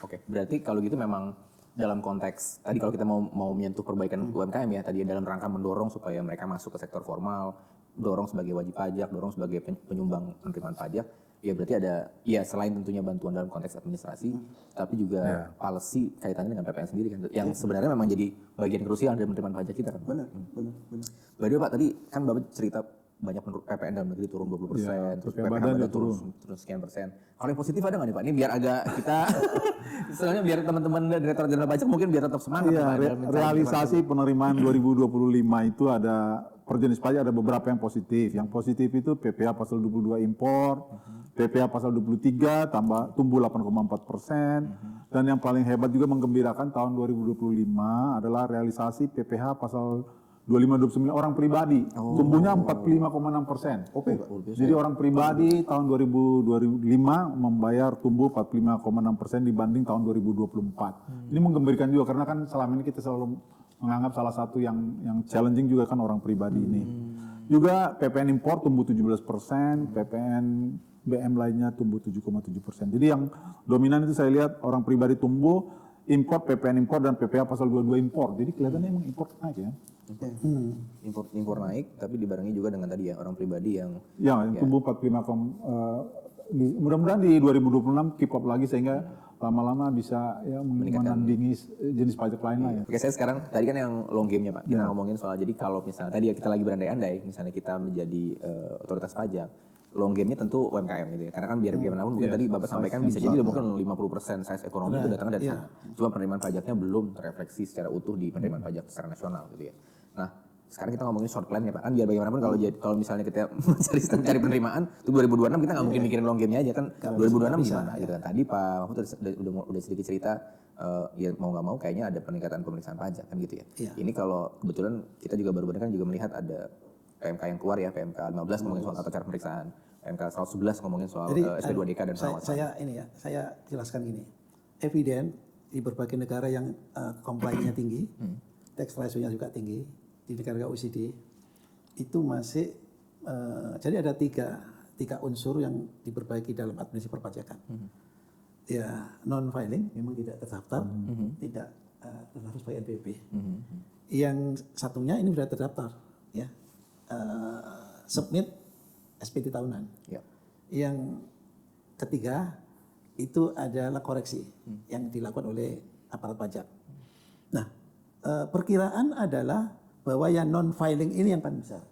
Oke, berarti kalau gitu memang dalam konteks tadi kalau kita mau menyentuh perbaikan UMKM ya, tadi dalam rangka mendorong supaya mereka masuk ke sektor formal, dorong sebagai wajib pajak, dorong sebagai penyumbang penerimaan pajak, ya berarti ada ya selain tentunya bantuan dalam konteks administrasi, tapi juga policy kaitannya dengan PPN sendiri kan, yang sebenarnya memang jadi bagian krusial dari penerimaan pajak kita kan. Benar. By the way Pak, tadi kan Bapak cerita banyak PPN dalam negeri turun 20%, terus PPH badan turun sekian persen. Kalau yang positif ada nggak nih Pak? Ini biar agak kita, soalnya biar teman-teman Direktorat Jenderal Pajak mungkin biar tetap semangat. Iya, realisasi penerimaan 2025 itu ada per jenis pajak ada beberapa yang positif. Yang positif itu PPh pasal 22 impor, PPh pasal 23 tumbuh 8,4%, dan yang paling hebat juga menggembirakan tahun 2025 adalah realisasi PPh pasal 25-29 orang pribadi, tumbuhnya 45,6%. Oke, Pak. Jadi orang pribadi tahun 2005 membayar tumbuh 45,6% dibanding tahun 2024. Ini menggembirakan juga karena kan selama ini kita selalu menganggap salah satu yang challenging juga kan orang pribadi ini. Juga PPN impor tumbuh 17%, PPN BM lainnya tumbuh 7,7%. Jadi yang dominan itu saya lihat orang pribadi tumbuh, impor, PPN impor dan PPh pasal 22 impor. Jadi kelihatannya emang impor naik ya. Impor naik, tapi dibarengi juga dengan tadi ya orang pribadi yang tumbuh 45. Mudah-mudahan di 2026 keep up lagi sehingga lama-lama bisa ya menandingi jenis pajak lain lah ya. Oke, saya sekarang tadi kan yang long game-nya Pak. Kita ngomongin soal jadi kalau misalnya tadi kita lagi berandai-andai, misalnya kita menjadi otoritas pajak, long game-nya tentu UMKM gitu ya. Karena kan biar bagaimanapun mungkin tadi Bapak sampaikan bisa jadi mungkin 50% size ekonomi itu datangnya dari sana. Cuma penerimaan pajaknya belum terrefleksi secara utuh di penerimaan pajak secara nasional gitu ya. Nah, sekarang kita ngomongin short plan ya Pak, kan biar bagaimanapun kalau misalnya kita mencari penerimaan itu 2026 kita nggak mungkin mikirin long game-nya aja kan. 2026 gimana gitu kan. Tadi Pak Mahfud udah sedikit cerita ya mau nggak mau kayaknya ada peningkatan pemeriksaan pajak kan gitu ya. Ini kalau kebetulan kita juga baru-baru kan juga melihat ada PMK yang keluar ya, PMK 15 ngomongin soal tata cara pemeriksaan, PMK 111 ngomongin soal SP2DK dan pengawasan. Saya jelaskan gini, eviden di berbagai negara yang compliance-nya tinggi, tax ratio-nya juga tinggi, di negara OECD itu masih jadi ada tiga unsur yang diperbaiki dalam administrasi perpajakan. Ya non filing memang tidak terdaftar, tidak terdaftar sebagai NPWP. Yang satunya ini sudah terdaftar, ya submit SPT tahunan. Yang ketiga itu adalah koreksi yang dilakukan oleh aparat pajak. Nah perkiraan adalah bahwa yang non filing ini yang paling besar.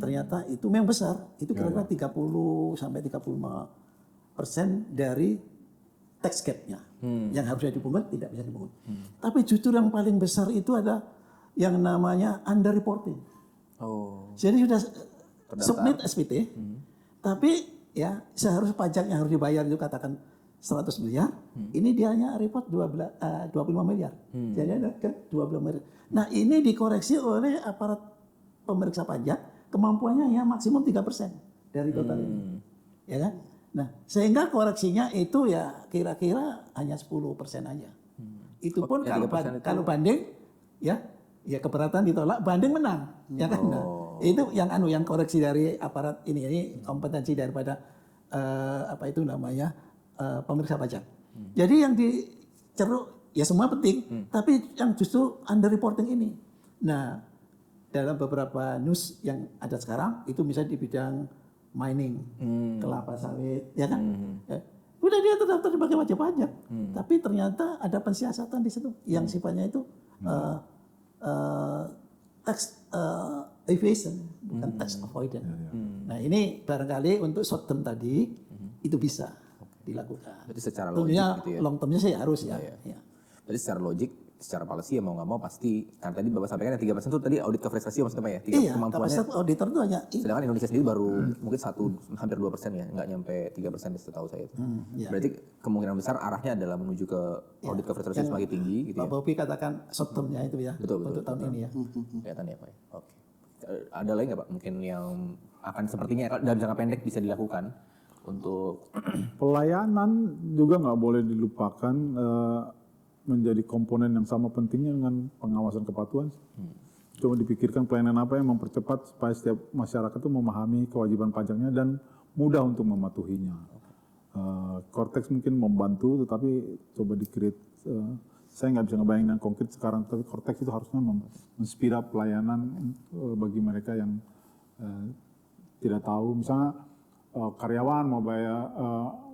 Ternyata itu memang besar, itu kira-kira 30 sampai 35% dari tax gap-nya yang harusnya dipungut tidak bisa dipungut. Tapi justru yang paling besar itu ada yang namanya under reporting. Jadi sudah submit SPT, tapi ya seharusnya pajak yang harus dibayar itu katakan 100 miliar, ini dia hanya report 25 miliar. Jadi ada kan 12 miliar. Nah ini dikoreksi oleh aparat pemeriksa pajak, kemampuannya ya maksimum 3% dari total ini. Ya kan? Nah sehingga koreksinya itu ya kira-kira hanya 10% aja. Itu pun kalau banding ya keberatan ditolak, banding menang. Ya kan? Nah, itu yang koreksi dari aparat ini kompetensi daripada pemeriksa pajak. Jadi yang diceruk ya semua penting, tapi yang justru under reporting ini. Nah, dalam beberapa news yang ada sekarang itu misalnya di bidang mining, kelapa sawit, ya kan? Udah dia terdaftar sebagai wajib pajak, tapi ternyata ada pensiasatan di situ yang sifatnya itu tax evasion, bukan tax avoidance. Nah ini barangkali untuk short term tadi itu bisa dilakukan. Berarti secara tentunya logik gitu ya. long termnya sih harus ya. Berarti secara logik, secara policy ya mau nggak mau pasti, kan tadi Bapak sampaikan yang 3% itu tadi audit coverage ratio maksudnya Pak ya? Iya, Kemampuannya. kapasitas auditor itu hanya Sedangkan Indonesia sendiri baru mungkin hampir 2% ya, nggak nyampe 3% setahu saya itu. Berarti kemungkinan besar arahnya adalah menuju ke audit coverage ratio semakin tinggi gitu ya. Pak Bobi katakan short termnya itu ya. Betul, untuk tahun ini ya. Kelihatan ya Pak ya. Oke. Ada lagi nggak Pak mungkin yang akan sepertinya dalam jangka pendek bisa dilakukan untuk Pelayanan juga nggak boleh dilupakan, menjadi komponen yang sama pentingnya dengan pengawasan kepatuhan. Coba dipikirkan pelayanan apa yang mempercepat supaya setiap masyarakat itu memahami kewajiban pajaknya dan mudah untuk mematuhinya. Cortex mungkin membantu, tetapi coba di-create, saya nggak bisa ngebayangin yang konkret sekarang, tapi Cortex itu harusnya men-speed up pelayanan bagi mereka yang tidak tahu. Misalnya karyawan mau bayar,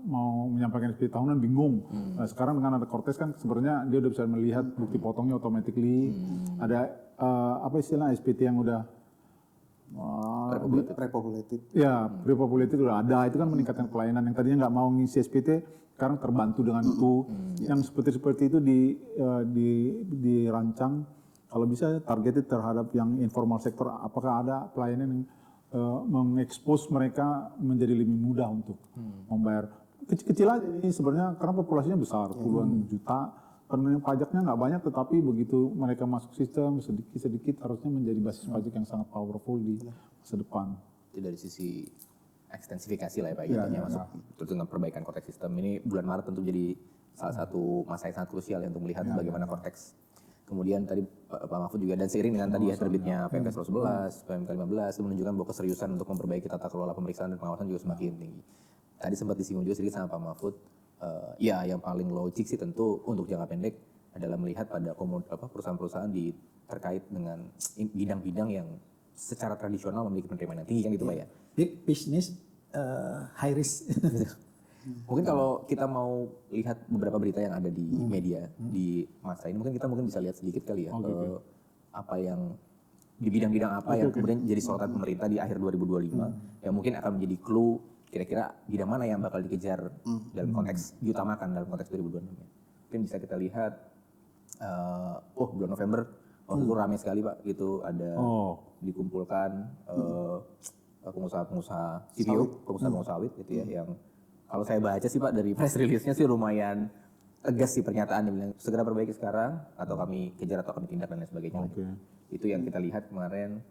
mau menyampaikan SPT tahunan bingung. Nah, sekarang dengan ada Cortex kan sebenarnya dia udah bisa melihat bukti potongnya automatically. Ada apa istilah SPT yang udah Pre-populated. ya pre-populated udah ada, itu kan meningkatkan pelayanan. Yang tadinya nggak mau ngisi SPT sekarang terbantu dengan itu. Yang seperti itu dirancang kalau bisa targeted terhadap yang informal sektor. Apakah ada pelayanan yang mengekspos mereka menjadi lebih mudah untuk membayar kecil-kecil aja ini sebenarnya karena populasinya besar puluhan juta, penerima pajaknya nggak banyak, tetapi begitu mereka masuk sistem sedikit-sedikit harusnya menjadi basis pajak yang sangat powerful di masa depan. itu dari sisi ekstensifikasi lah ya Pak ya, masuk terus dengan perbaikan konteks sistem ini bulan Maret tentu jadi salah satu masa yang sangat krusial ya untuk melihat bagaimana konteks. Kemudian tadi Pak Mahfud juga dan seiring dengan tadi ya terbitnya PMK 111, PMK 15 itu menunjukkan bahwa keseriusan untuk memperbaiki tata kelola pemeriksaan dan pengawasan juga semakin tinggi. Tadi sempat disinggung juga sedikit sama Pak Mahfud, ya yang paling logik sih tentu untuk jangka pendek adalah melihat pada perusahaan-perusahaan terkait dengan bidang-bidang yang secara tradisional memiliki penerimaan yang tinggi kan gitu Pak ya. Big business, high risk. Mungkin kalau kita mau lihat beberapa berita yang ada di media di masa ini, mungkin kita bisa lihat sedikit kali ya apa yang di bidang-bidang apa yang kemudian jadi sorotan pemerintah di akhir 2025 yang mungkin akan menjadi clue kira-kira bidang mana yang bakal dikejar dalam konteks diutamakan dalam konteks 2026 ya. Mungkin bisa kita lihat bulan November Waktu itu ramai sekali Pak, gitu ada Oh. dikumpulkan pengusaha-pengusaha CPO, pengusaha-pengusaha sawit gitu ya, yang kalau saya baca sih Pak dari press release-nya sih lumayan tegas sih pernyataannya, bilang segera perbaiki sekarang atau kami kejar atau kami tindak dan lain sebagainya. Oke. Itu yang kita lihat kemarin.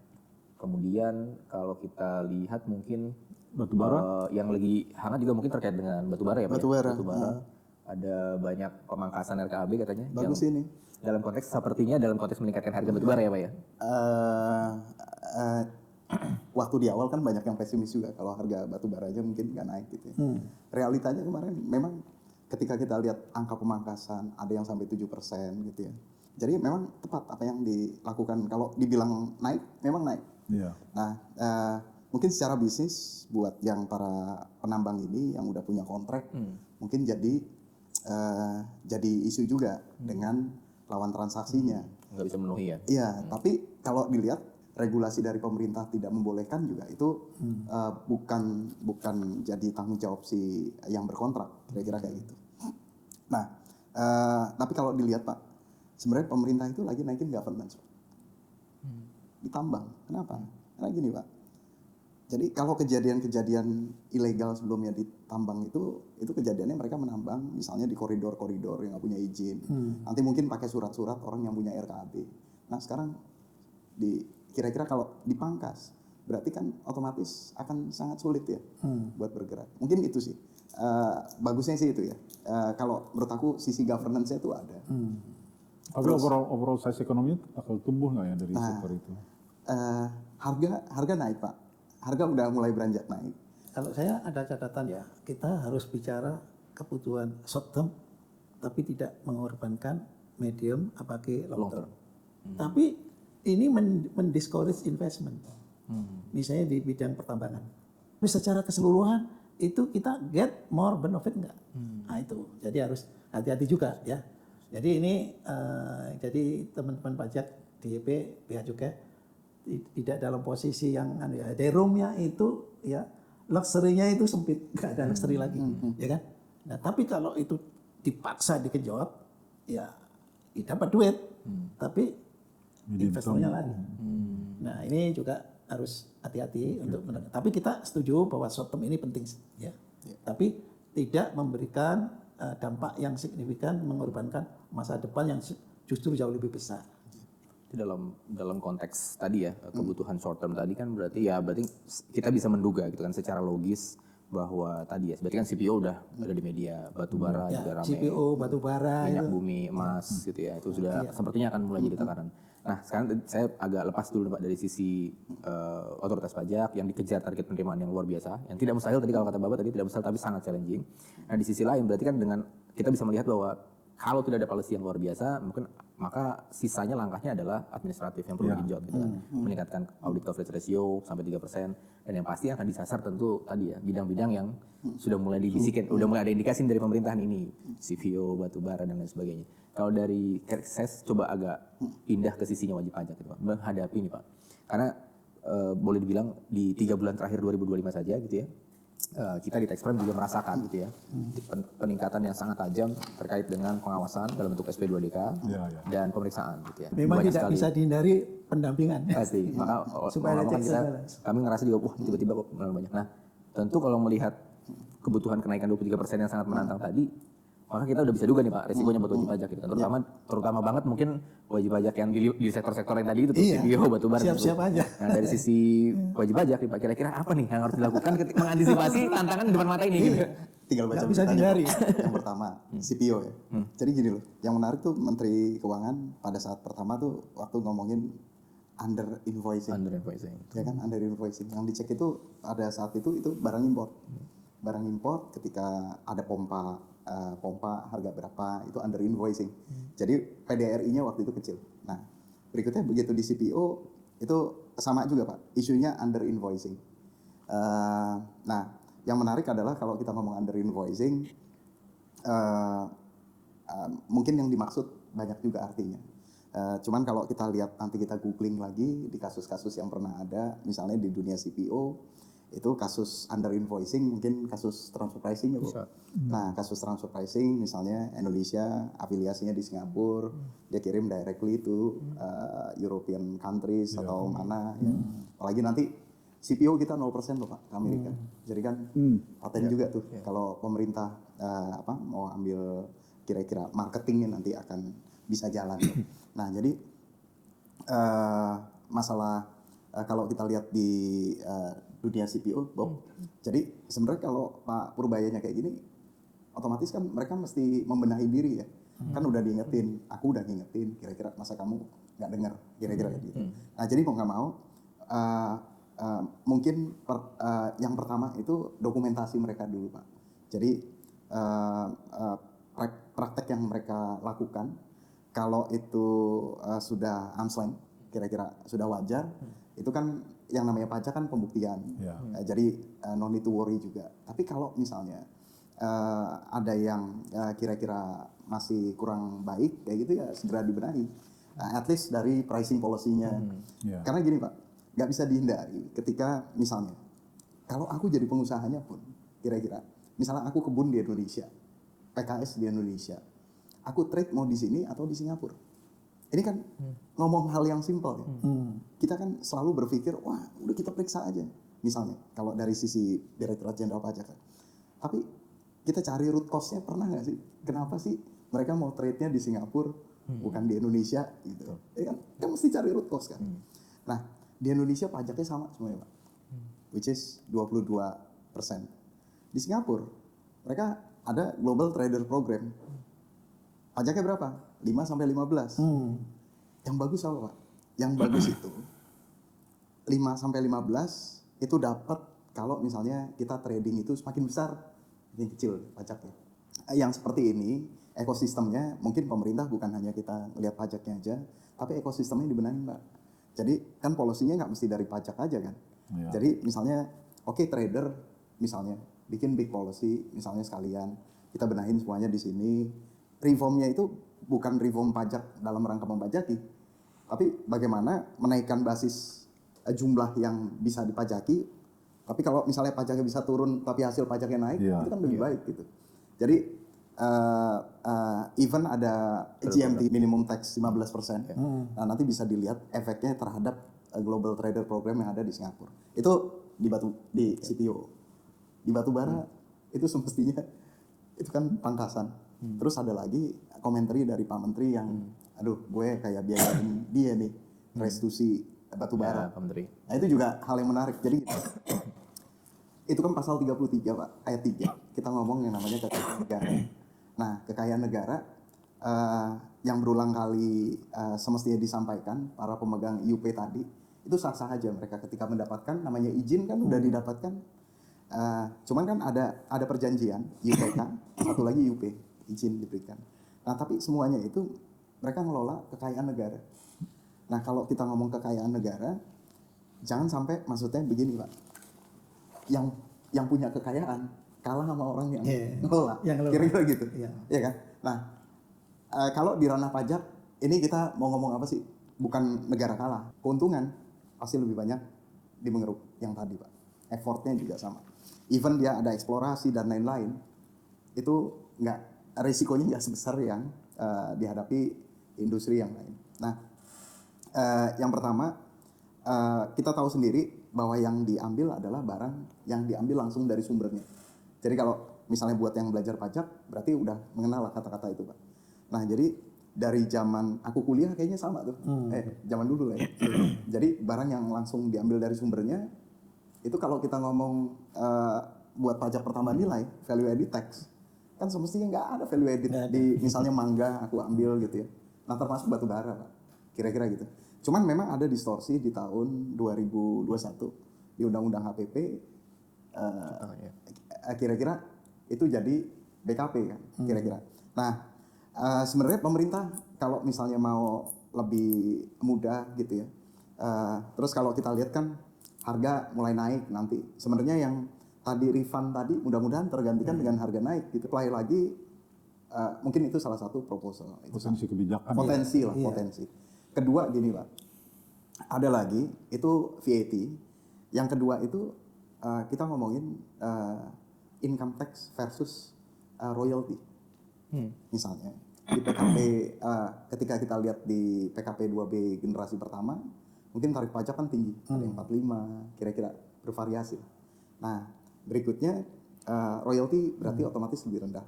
Kemudian kalau kita lihat mungkin Batubara? yang lagi hangat juga mungkin terkait dengan batubara ya Pak. Batubara. Batubara. Ada banyak pemangkasan RKAB katanya. Bagus yang ini. Dalam konteks sepertinya dalam konteks meningkatkan harga batubara ya Pak ya. Waktu di awal kan banyak yang pesimis juga kalau harga batu bara aja mungkin nggak naik gitu ya. Realitanya kemarin memang ketika kita lihat angka pemangkasan ada yang sampai 7% gitu ya. Jadi memang tepat apa yang dilakukan, kalau dibilang naik memang naik. Iya. Nah, mungkin secara bisnis buat yang para penambang ini yang udah punya kontrak mungkin jadi isu juga dengan lawan transaksinya. Nggak bisa memenuhi ya. Iya, tapi kalau dilihat regulasi dari pemerintah tidak membolehkan juga itu bukan jadi tanggung jawab si yang berkontrak, kira-kira kayak gitu. Nah, tapi kalau dilihat Pak, sebenarnya pemerintah itu lagi naikin governance ditambang. Kenapa? Karena gini Pak, jadi kalau kejadian-kejadian ilegal sebelumnya ditambang itu kejadiannya mereka menambang misalnya di koridor-koridor yang nggak punya izin. Nanti mungkin pakai surat-surat orang yang punya RKAB. Nah sekarang kira-kira kalau dipangkas, berarti kan otomatis akan sangat sulit ya buat bergerak. Mungkin itu sih. Bagusnya sih itu ya. Kalau menurut aku sisi governance-nya itu ada. Tapi overall size ekonominya akan tumbuh nggak ya dari sektor itu? Harga naik Pak. Harga udah mulai beranjak naik. Kalau saya ada catatan ya, kita harus bicara kebutuhan short term, tapi tidak mengorbankan medium apalagi long term. Tapi ini mendiscourage investment. Misalnya di bidang pertambangan. Tapi secara keseluruhan itu kita get more benefit enggak? Nah itu, jadi harus hati-hati juga ya. Jadi ini jadi teman-teman pajak DIP, pihak juga tidak dalam posisi yang roomnya itu ya luxury-nya itu sempit, nggak ada luxury lagi, ya kan? Nah tapi kalau itu dipaksa dikejot, ya kita dapat duit, tapi investornya lari. Nah ini juga harus hati-hati untuk tapi kita setuju bahwa short term ini penting, ya. Tapi tidak memberikan dampak yang signifikan, mengorbankan masa depan yang justru jauh lebih besar. Dalam konteks tadi ya kebutuhan short term tadi kan berarti kita bisa menduga gitu kan secara logis bahwa tadi ya berarti kan CPO udah ada di media, batubara juga ramai, CPO, batubara, minyak bumi, emas gitu ya, itu sudah sepertinya akan mulai jadi tekanan. Nah sekarang saya agak lepas dulu Pak dari sisi otoritas pajak yang dikejar target penerimaan yang luar biasa, yang tidak mustahil tadi kalau kata Bapak tadi tidak mustahil tapi sangat challenging. Nah di sisi lain berarti kan dengan kita bisa melihat bahwa kalau tidak ada policy yang luar biasa, maka sisanya langkahnya adalah administratif yang perlu digenjot, gitu kan. Meningkatkan audit coverage ratio sampai 3%, dan yang pasti akan disasar tentu tadi ya bidang-bidang yang sudah mulai dibisikin, udah mulai ada indikasi dari pemerintahan ini, CPO, batubara dan lain sebagainya. Kalau dari saya coba agak pindah ke sisinya wajib pajak, gitu Pak, menghadapi ini Pak, karena boleh dibilang di 3 bulan terakhir 2025 saja gitu ya. Kita di Tax Prime juga merasakan gitu ya peningkatan yang sangat tajam terkait dengan pengawasan dalam bentuk SP2DK dan pemeriksaan gitu ya. Memang Banyak tidak sekali. bisa dihindari pendampingan. Pasti. Maka Supaya lama-lama check and balance. kami ngerasa juga wah tiba-tiba kok banyak. Nah, tentu kalau melihat kebutuhan kenaikan 23% yang sangat menantang tadi, maka kita udah bisa juga nih Pak resikonya buat wajib pajak gitu. Terutama banget mungkin wajib pajak yang di sektor-sektor yang tadi itu tuh CPO, batubara. Siap-siap aja. Nah dari sisi wajib pajak nih Pak, kira-kira apa nih yang harus dilakukan ketika mengantisipasi tantangan di depan mata ini gitu? Tinggal baca Nggak bisa beritanya, dihindari. Pak. Yang pertama CPO ya. Jadi gini loh, yang menarik tuh Menteri Keuangan pada saat pertama tuh waktu ngomongin under invoicing. Ya kan, under invoicing. Yang dicek itu pada saat itu barang impor. Barang impor ketika ada pompa harga berapa itu under invoicing. Jadi PDRI-nya waktu itu kecil. Nah, berikutnya begitu di CPO itu sama juga Pak, isunya under invoicing. Nah, yang menarik adalah kalau kita ngomong under invoicing, mungkin yang dimaksud banyak juga artinya. Cuman kalau kita lihat nanti kita googling lagi di kasus-kasus yang pernah ada, misalnya di dunia CPO Itu kasus under invoicing, mungkin kasus transfer pricing ya Bu. Nah kasus transfer pricing misalnya Indonesia afiliasinya di Singapura, dia kirim directly to European countries atau mana ya. Apalagi nanti CPO kita 0% loh Pak ke Amerika. Jadi kan paten juga tuh kalau pemerintah mau ambil kira-kira marketingnya nanti akan bisa jalan. Nah jadi masalah kalau kita lihat di dunia CPO, Bob. Jadi sebenarnya kalau Pak Purbayanya kayak gini, otomatis kan mereka mesti membenahi diri ya. Kan udah diingetin, aku udah ngingetin, kira-kira masa kamu nggak dengar, kira-kira kayak gitu. Nah jadi mau nggak mau, mungkin yang pertama itu dokumentasi mereka dulu Pak. Jadi praktek yang mereka lakukan, kalau itu sudah arm's length, kira-kira sudah wajar, itu kan yang namanya pajak kan pembuktian. Jadi no need to worry juga. Tapi kalau misalnya ada yang kira-kira masih kurang baik kayak gitu ya segera dibenahi. At least dari pricing policy-nya. Karena gini Pak, nggak bisa dihindari ketika misalnya kalau aku jadi pengusahanya pun kira-kira misalnya aku kebun di Indonesia, PKS di Indonesia, aku trade mau di sini atau di Singapura. Ini kan ngomong hal yang simpel ya. Kita kan selalu berpikir, wah udah kita periksa aja. Misalnya, kalau dari sisi Direktorat Jenderal Pajak. Tapi kita cari root cause-nya pernah nggak sih? Kenapa sih mereka mau trade-nya di Singapura, bukan di Indonesia gitu. Ya kan mesti cari root cause kan. Nah, di Indonesia pajaknya sama semuanya Pak. Which is 22%. Di Singapura, mereka ada Global Trader Program. Pajaknya berapa? 5-15. Yang bagus apa Pak? Yang bagus itu 5-15 itu dapat kalau misalnya kita trading itu semakin besar, ini kecil pajaknya. Yang seperti ini ekosistemnya mungkin pemerintah bukan hanya kita lihat pajaknya aja, tapi ekosistemnya dibenahi Pak. Jadi kan polisinya nggak mesti dari pajak aja kan. Jadi misalnya trader misalnya bikin big policy misalnya sekalian kita benahin semuanya di sini. Reformnya itu bukan reform pajak dalam rangka membajaki, tapi bagaimana menaikkan basis jumlah yang bisa dipajaki. Tapi kalau misalnya pajaknya bisa turun, tapi hasil pajaknya naik, itu kan lebih baik gitu. Jadi even ada GMT minimum tax 15%, nah nanti bisa dilihat efeknya terhadap Global Trader Program yang ada di Singapura. Itu di CPO, di batubara itu semestinya itu kan pangkasan. Terus ada lagi komentari dari Pak Menteri yang, aduh gue kayak biayain dia nih restitusi batubara. Nah itu juga hal yang menarik. Jadi itu kan pasal 33 Pak, ayat 3. Kita ngomong yang namanya kekayaan negara. Nah kekayaan negara yang berulang kali semestinya disampaikan para pemegang IUP tadi, itu sah-sah aja mereka ketika mendapatkan namanya izin kan udah didapatkan. Cuman kan ada perjanjian IUPK, satu lagi IUP. Izin diberikan. Nah, tapi semuanya itu mereka ngelola kekayaan negara. Nah, kalau kita ngomong kekayaan negara, jangan sampai maksudnya begini, Pak. Yang punya kekayaan kalah sama orang yang ngelola. Kira-kira gitu. Iya kan? Nah, kalau di ranah pajak, ini kita mau ngomong apa sih? Bukan negara kalah. Keuntungan pasti lebih banyak di mengeruk yang tadi, Pak. Effortnya juga sama. Even dia ada eksplorasi dan lain-lain, itu resikonya nggak sebesar yang dihadapi industri yang lain. Nah, yang pertama kita tahu sendiri bahwa yang diambil adalah barang yang diambil langsung dari sumbernya. Jadi kalau misalnya buat yang belajar pajak, berarti udah mengenal lah kata-kata itu Pak. Nah jadi dari zaman aku kuliah kayaknya sama tuh, zaman dulu lah ya. Jadi barang yang langsung diambil dari sumbernya, itu kalau kita ngomong buat pajak pertambahan nilai, value added tax, kan semestinya nggak ada value added di misalnya mangga aku ambil gitu ya. Nah termasuk batu bara Pak, kira-kira gitu. Cuman memang ada distorsi di tahun 2021 di Undang-Undang HPP, kira-kira itu jadi BKP kan, kira-kira. Nah sebenarnya pemerintah kalau misalnya mau lebih mudah gitu ya, terus kalau kita lihat kan harga mulai naik nanti, sebenarnya yang tadi refund tadi mudah-mudahan tergantikan dengan harga naik gitu. Sekali lagi mungkin itu salah satu proposal. Potensi kebijakan. Potensi lah, potensi. Kedua gini Pak, ada lagi itu VAT. Yang kedua itu kita ngomongin income tax versus royalty. Misalnya di PKP, ketika kita lihat di PKP 2B generasi pertama, mungkin tarif pajak kan tinggi, ada yang 45, kira-kira bervariasi. Nah, berikutnya royalty berarti otomatis lebih rendah.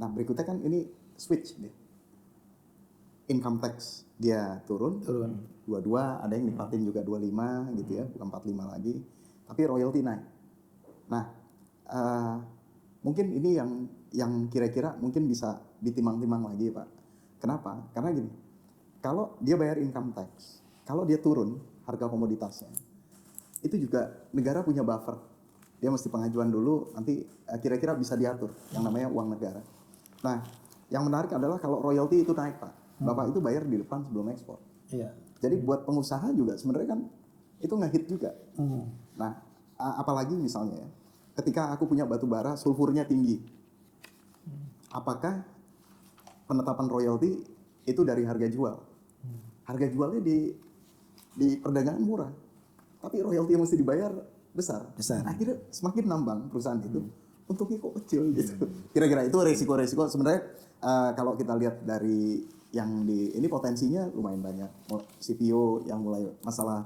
Nah, berikutnya kan ini switch dia. Income tax dia turun. 22, ada yang nikmatin juga 25 gitu ya, bukan 45 lagi. Tapi royalty naik. Nah, mungkin ini yang kira-kira mungkin bisa ditimang-timang lagi, Pak. Kenapa? Karena gini, kalau dia bayar income tax, kalau dia turun harga komoditasnya, itu juga negara punya buffer. Dia mesti pengajuan dulu, nanti kira-kira bisa diatur yang namanya uang negara. Nah, yang menarik adalah kalau royalty itu naik, Pak. Bapak itu bayar di depan sebelum ekspor. Iya. Jadi buat pengusaha juga sebenarnya kan itu ngehit juga. Nah, apalagi misalnya ya, ketika aku punya batu bara sulfurnya tinggi, apakah penetapan royalti itu dari harga jual? Harga jualnya di perdagangan murah, tapi royalti yang mesti dibayar besar. Akhirnya semakin nambang perusahaan itu, untungnya kok kecil gitu. Kira-kira itu resiko-resiko sebenarnya kalau kita lihat dari yang ini potensinya lumayan banyak. CPO yang mulai masalah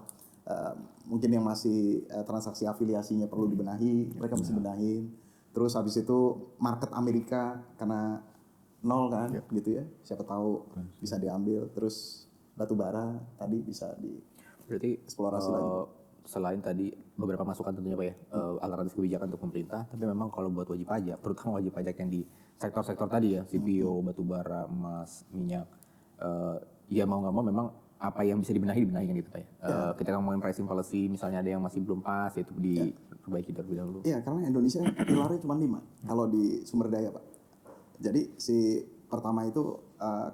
mungkin yang masih transaksi afiliasinya perlu dibenahi, mereka mesti benahin. Terus habis itu market Amerika karena nol kan gitu ya, siapa tahu bisa diambil. Terus batu bara tadi bisa Berarti dieksplorasi lagi. selain tadi beberapa masukan tentunya Pak ya, alternatif kebijakan untuk pemerintah, tapi memang kalau buat wajib pajak, terutama wajib pajak yang di sektor-sektor tadi ya, CPO, batu bara, emas, minyak, ya mau nggak mau memang apa yang bisa dibenahi kan gitu Pak ya. Ketika ngomongin pricing policy, misalnya ada yang masih belum pas, itu diperbaiki terlebih dahulu. Iya, karena Indonesia pilarnya cuma 5 kalau di sumber daya, Pak. Jadi si pertama itu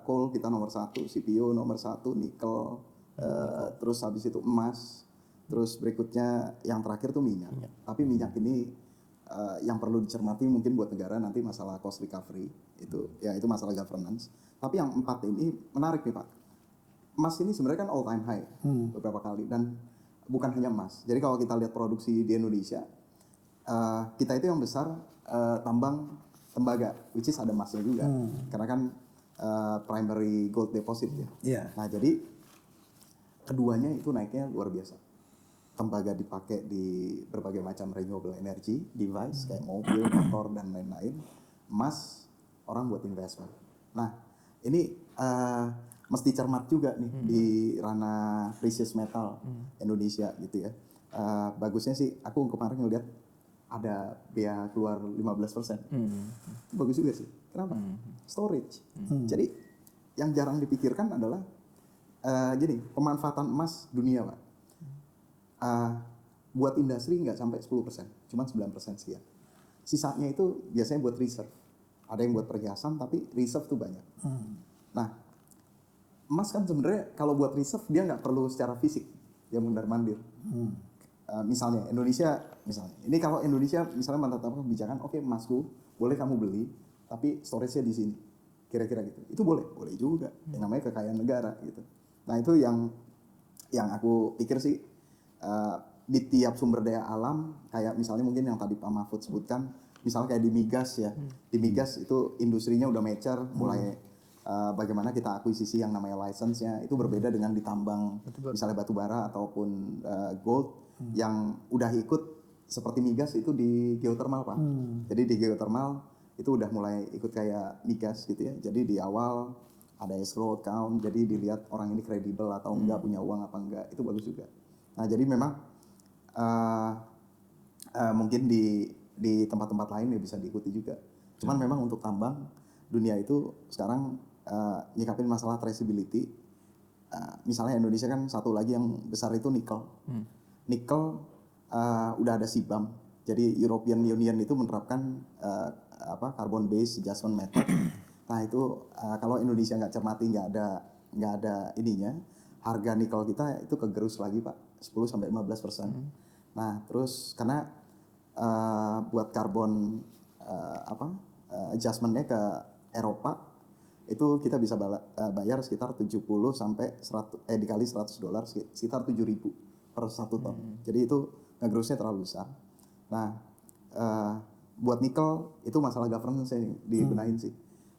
coal kita nomor 1, CPO nomor 1, nikel, terus habis itu emas, terus berikutnya yang terakhir tuh minyak. Tapi minyak ini yang perlu dicermati mungkin buat negara nanti masalah cost recovery, itu masalah governance. Tapi yang 4 ini menarik nih Pak. Emas ini sebenarnya kan all time high beberapa kali, dan bukan hanya emas. Jadi kalau kita lihat produksi di Indonesia, kita itu yang besar tambang tembaga, which is ada emasnya juga, karena kan primary gold deposit ya. Nah jadi keduanya itu naiknya luar biasa. Tembaga dipakai di berbagai macam renewable energy device kayak mobil, motor dan lain-lain. Emas orang buat investment. Nah ini mesti cermat juga nih di ranah precious metal Indonesia gitu ya. Bagusnya sih aku kemarin ngeliat ada bea keluar 15%. Bagus juga sih. Kenapa? Storage. Jadi yang jarang dipikirkan adalah gini, pemanfaatan emas dunia Pak. Buat industri nggak sampai 10%, cuma 9% sekian. Sisanya itu biasanya buat reserve. Ada yang buat perhiasan, tapi reserve tuh banyak. Nah, emas kan sebenarnya kalau buat reserve dia nggak perlu secara fisik, dia mundar-mandir. Misalnya Indonesia, ini kalau Indonesia misalnya menetapkan kebijakan, oke, emasku boleh kamu beli, tapi storage-nya di sini, kira-kira gitu. Itu boleh juga. Yang namanya kekayaan negara gitu. Nah itu yang aku pikir sih. Di tiap sumber daya alam, kayak misalnya mungkin yang tadi Pak Mahfud sebutkan, misalnya kayak di migas ya, di migas itu industrinya udah mature, mulai bagaimana kita akuisisi yang namanya license-nya, itu berbeda dengan ditambang misalnya batu bara ataupun gold yang udah ikut seperti migas itu di geothermal Pak. Jadi di geothermal itu udah mulai ikut kayak migas gitu ya, jadi di awal ada escrow account, jadi dilihat orang ini kredibel atau enggak, punya uang apa enggak, itu bagus juga. Nah jadi memang mungkin di tempat-tempat lain ya bisa diikuti juga. Cuman memang untuk tambang dunia itu sekarang nyikapin masalah traceability. Misalnya Indonesia kan satu lagi yang besar itu nikel. Nikel udah ada CBAM. Jadi European Union itu menerapkan carbon based adjustment method. Nah itu kalau Indonesia nggak cermati, nggak ada ininya, harga nikel kita itu kegerus lagi Pak, 10-15%. Nah terus karena buat karbon adjustmentnya ke Eropa itu kita bisa bayar sekitar 70 sampai 100 dikali $100 sekitar 7.000 per 1 ton. Jadi itu ngegerusnya terlalu besar. Nah, buat nikel itu masalah governance yang dibenahin sih.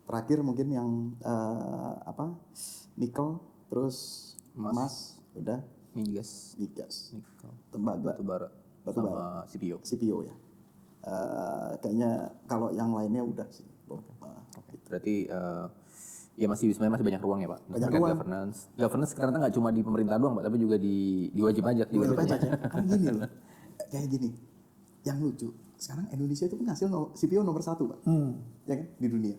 Terakhir mungkin yang nikel, terus emas, udah, Migas, migas, nikel, tembaga, batubara, batu bara, sama CPO. CPO ya. Kayaknya kalau yang lainnya udah sih. Berarti ya sebenarnya masih banyak ruang ya Pak. Banyak Terkait ruang. Governance ternyata nggak cuma di pemerintah doang Pak, tapi juga di wajib pajak juga. Wajib pajak ya. Kan gini loh, kayak gini. Yang lucu, sekarang Indonesia itu penghasil CPO nomor 1 Pak, ya kan, di dunia.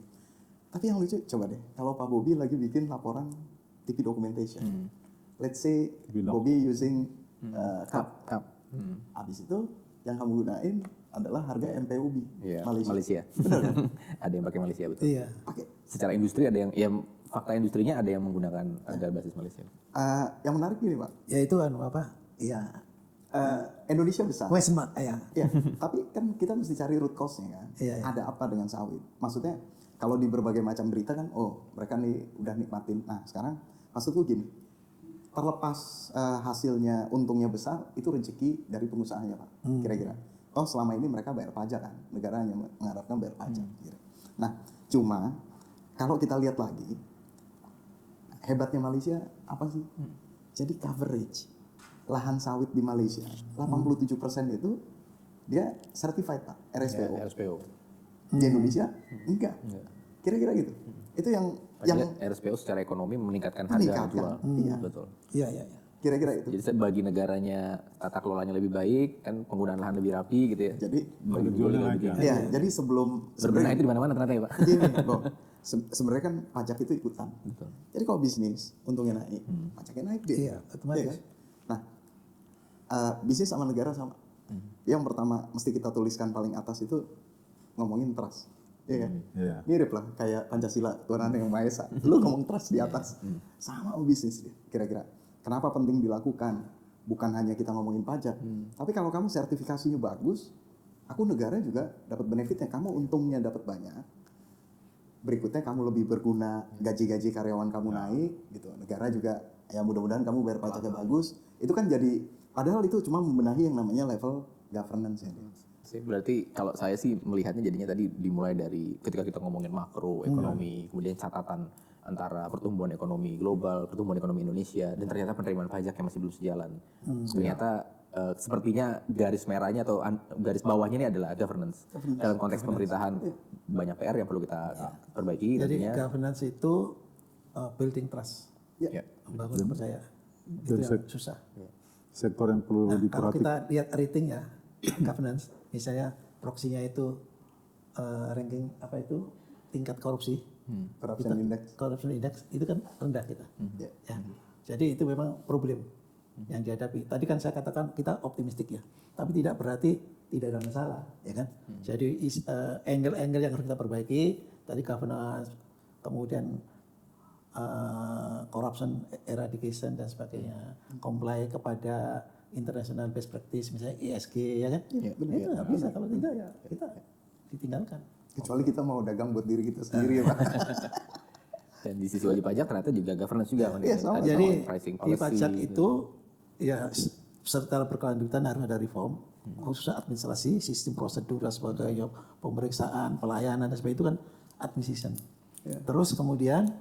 Tapi yang lucu, coba deh, kalau Pak Bobi lagi bikin laporan TV documentation, let's say Bobi using cup, habis itu yang kamu gunain adalah harga MPUB Iya, Malaysia. Malaysia. Benar kan? Ada yang pakai Malaysia betul. Iya. Pakai. Secara industri ada yang, ya fakta industrinya ada yang menggunakan harga basis Malaysia. Yang menarik gini Pak, Ya itu Iya. Indonesia besar. Westmark ya. Ya, tapi kan kita mesti cari root cause-nya kan. Iya, iya. Ada apa dengan sawit? Maksudnya kalau di berbagai macam berita kan, oh mereka nih udah nikmatin. Nah sekarang maksudku gini, terlepas hasilnya untungnya besar, itu rezeki dari pengusahanya Pak. Kira-kira. Oh selama ini mereka bayar pajak kan, negara hanya mengharapkan bayar pajak. Nah cuma kalau kita lihat lagi, hebatnya Malaysia apa sih? Jadi coverage lahan sawit di Malaysia 87% itu dia certified Pak, RSPO. Ya, RSPO. Di Indonesia enggak. Kira-kira gitu. Itu yang RSPO secara ekonomi meningkatkan harga jual. Iya. Betul. Iya. Kira-kira itu. Jadi bagi negaranya tata kelolanya lebih baik, kan penggunaan lahan lebih rapi gitu ya. Jadi bagi jualnya lebih tinggi. ya, jadi sebelum Berbenah itu di mana-mana ternyata ya Pak. gini, Bro, sebenarnya kan pajak itu ikutan. Betul. Jadi kalau bisnis untungnya naik, pajaknya naik deh. Iya, otomatis. Iya kan? Nah, bisnis sama negara sama. Yang pertama mesti kita tuliskan paling atas itu ngomongin trust. Iya kan? Iya. Mirip lah kayak Pancasila, Tuhan yang Maha Esa. Lu ngomong trust di atas. Sama bisnis dia, kira-kira. Kenapa penting dilakukan? Bukan hanya kita ngomongin pajak, tapi kalau kamu sertifikasinya bagus, aku negara juga dapat benefitnya. Kamu untungnya dapat banyak. Berikutnya kamu lebih berguna, gaji-gaji karyawan kamu naik, gitu. Negara juga, ya mudah-mudahan kamu bayar pajaknya bagus. Itu kan jadi, padahal itu cuma membenahi yang namanya level governance ya. Berarti kalau saya sih melihatnya jadinya tadi dimulai dari ketika kita ngomongin makro ekonomi, kemudian catatan antara pertumbuhan ekonomi global, pertumbuhan ekonomi Indonesia, dan ternyata penerimaan pajak yang masih belum sejalan. Ternyata sepertinya garis merahnya atau garis bawahnya ini adalah governance. Dalam konteks pemerintahan banyak PR yang perlu kita perbaiki. Jadi tentunya. governance itu building trust. Ya. Membangun percaya. Itu yang susah. Sektor yang perlu Kalau diperhatikan. kita lihat rating ya, governance, misalnya proksinya itu ranking apa itu tingkat korupsi, corruption index itu kan rendah kita. Ya. Jadi itu memang problem yang dihadapi. Tadi kan saya katakan kita optimistik ya, tapi tidak berarti tidak ada masalah, ya kan? Jadi angle-angle yang harus kita perbaiki, tadi governance, kemudian corruption eradication dan sebagainya, comply kepada international best practice misalnya ESG ya kan? Itu nggak bisa, kalau tidak ya kita ditinggalkan. Kecuali kita mau dagang buat diri kita sendiri ya Pak. Dan di sisi wajib pajak ternyata juga governance juga. kan? Iya, sama. Ada Jadi pricing di policy, pajak gitu. itu ya secara berkelanjutan harus ada reform, khususnya administrasi, sistem prosedur dan sebagainya, pemeriksaan, pelayanan dan sebagainya itu kan administration. Terus kemudian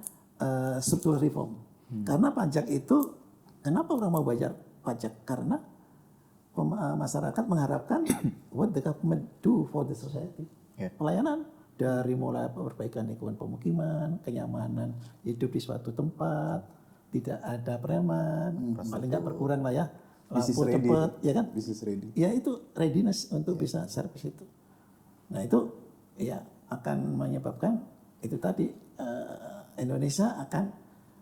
struktural reform. Karena pajak itu, kenapa orang mau bayar pajak? Karena masyarakat mengharapkan what the government do for the society. Pelayanan dari mulai perbaikan lingkungan pemukiman, kenyamanan hidup di suatu tempat, tidak ada preman, paling nggak berkurang lah ya, lampu cepat, ya kan? Business ready. Ya itu readiness untuk bisa service itu. Nah itu ya akan menyebabkan itu tadi Indonesia akan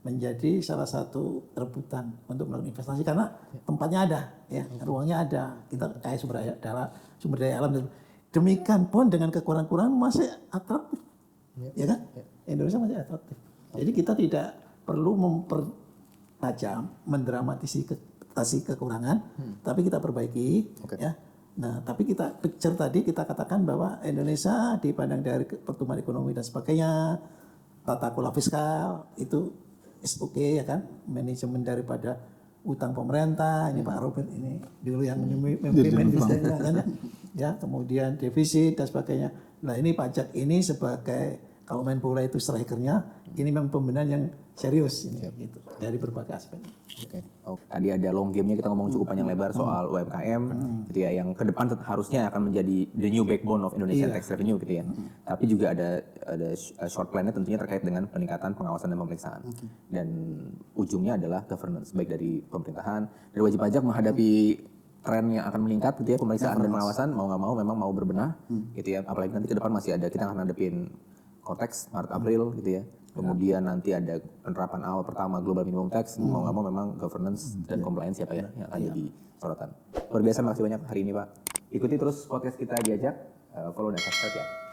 menjadi salah satu rebutan untuk melakukan investasi karena tempatnya ada, ya ruangnya ada, kita kayak sumber daya alam. Demikian pun dengan kekurangan-kekurangan masih atraktif, ya kan? Indonesia masih atraktif. Jadi kita tidak perlu mempertajam, mendramatisasi kekurangan, tapi kita perbaiki, ya. Nah, tapi kita picture tadi kita katakan bahwa Indonesia dipandang dari pertumbuhan ekonomi dan sebagainya, tata kelola fiskal itu is okay, ya kan? Manajemen daripada utang pemerintah, ini Pak Robert ini dulu yang memimpin kan ya. ya, kemudian defisit dan sebagainya. Nah ini pajak ini sebagai kalau Menpora itu strikernya, ini memang pembenahan yang serius ini, gitu, dari berbagai aspek. Oke. Oh, tadi ada long game-nya kita ngomong cukup panjang lebar soal UMKM gitu ya, yang ke depan harusnya akan menjadi the new backbone of Indonesian tax revenue gitu ya. Tapi juga ada short plan-nya tentunya terkait dengan peningkatan pengawasan dan pemeriksaan. Dan ujungnya adalah governance baik dari pemerintahan, dari wajib pajak menghadapi tren yang akan meningkat gitu ya, pemeriksaan dan pengawasan mau nggak mau memang mau berbenah gitu ya. Apalagi nanti ke depan masih ada, kita akan hadapin Cortex Maret April gitu ya. Kemudian nanti ada penerapan awal pertama global minimum tax, mau nggak mau memang governance dan compliance siapa ya yang akan jadi sorotan. Luar biasa, makasih banyak hari ini Pak. Ikuti terus podcast kita Diajak, follow dan subscribe ya.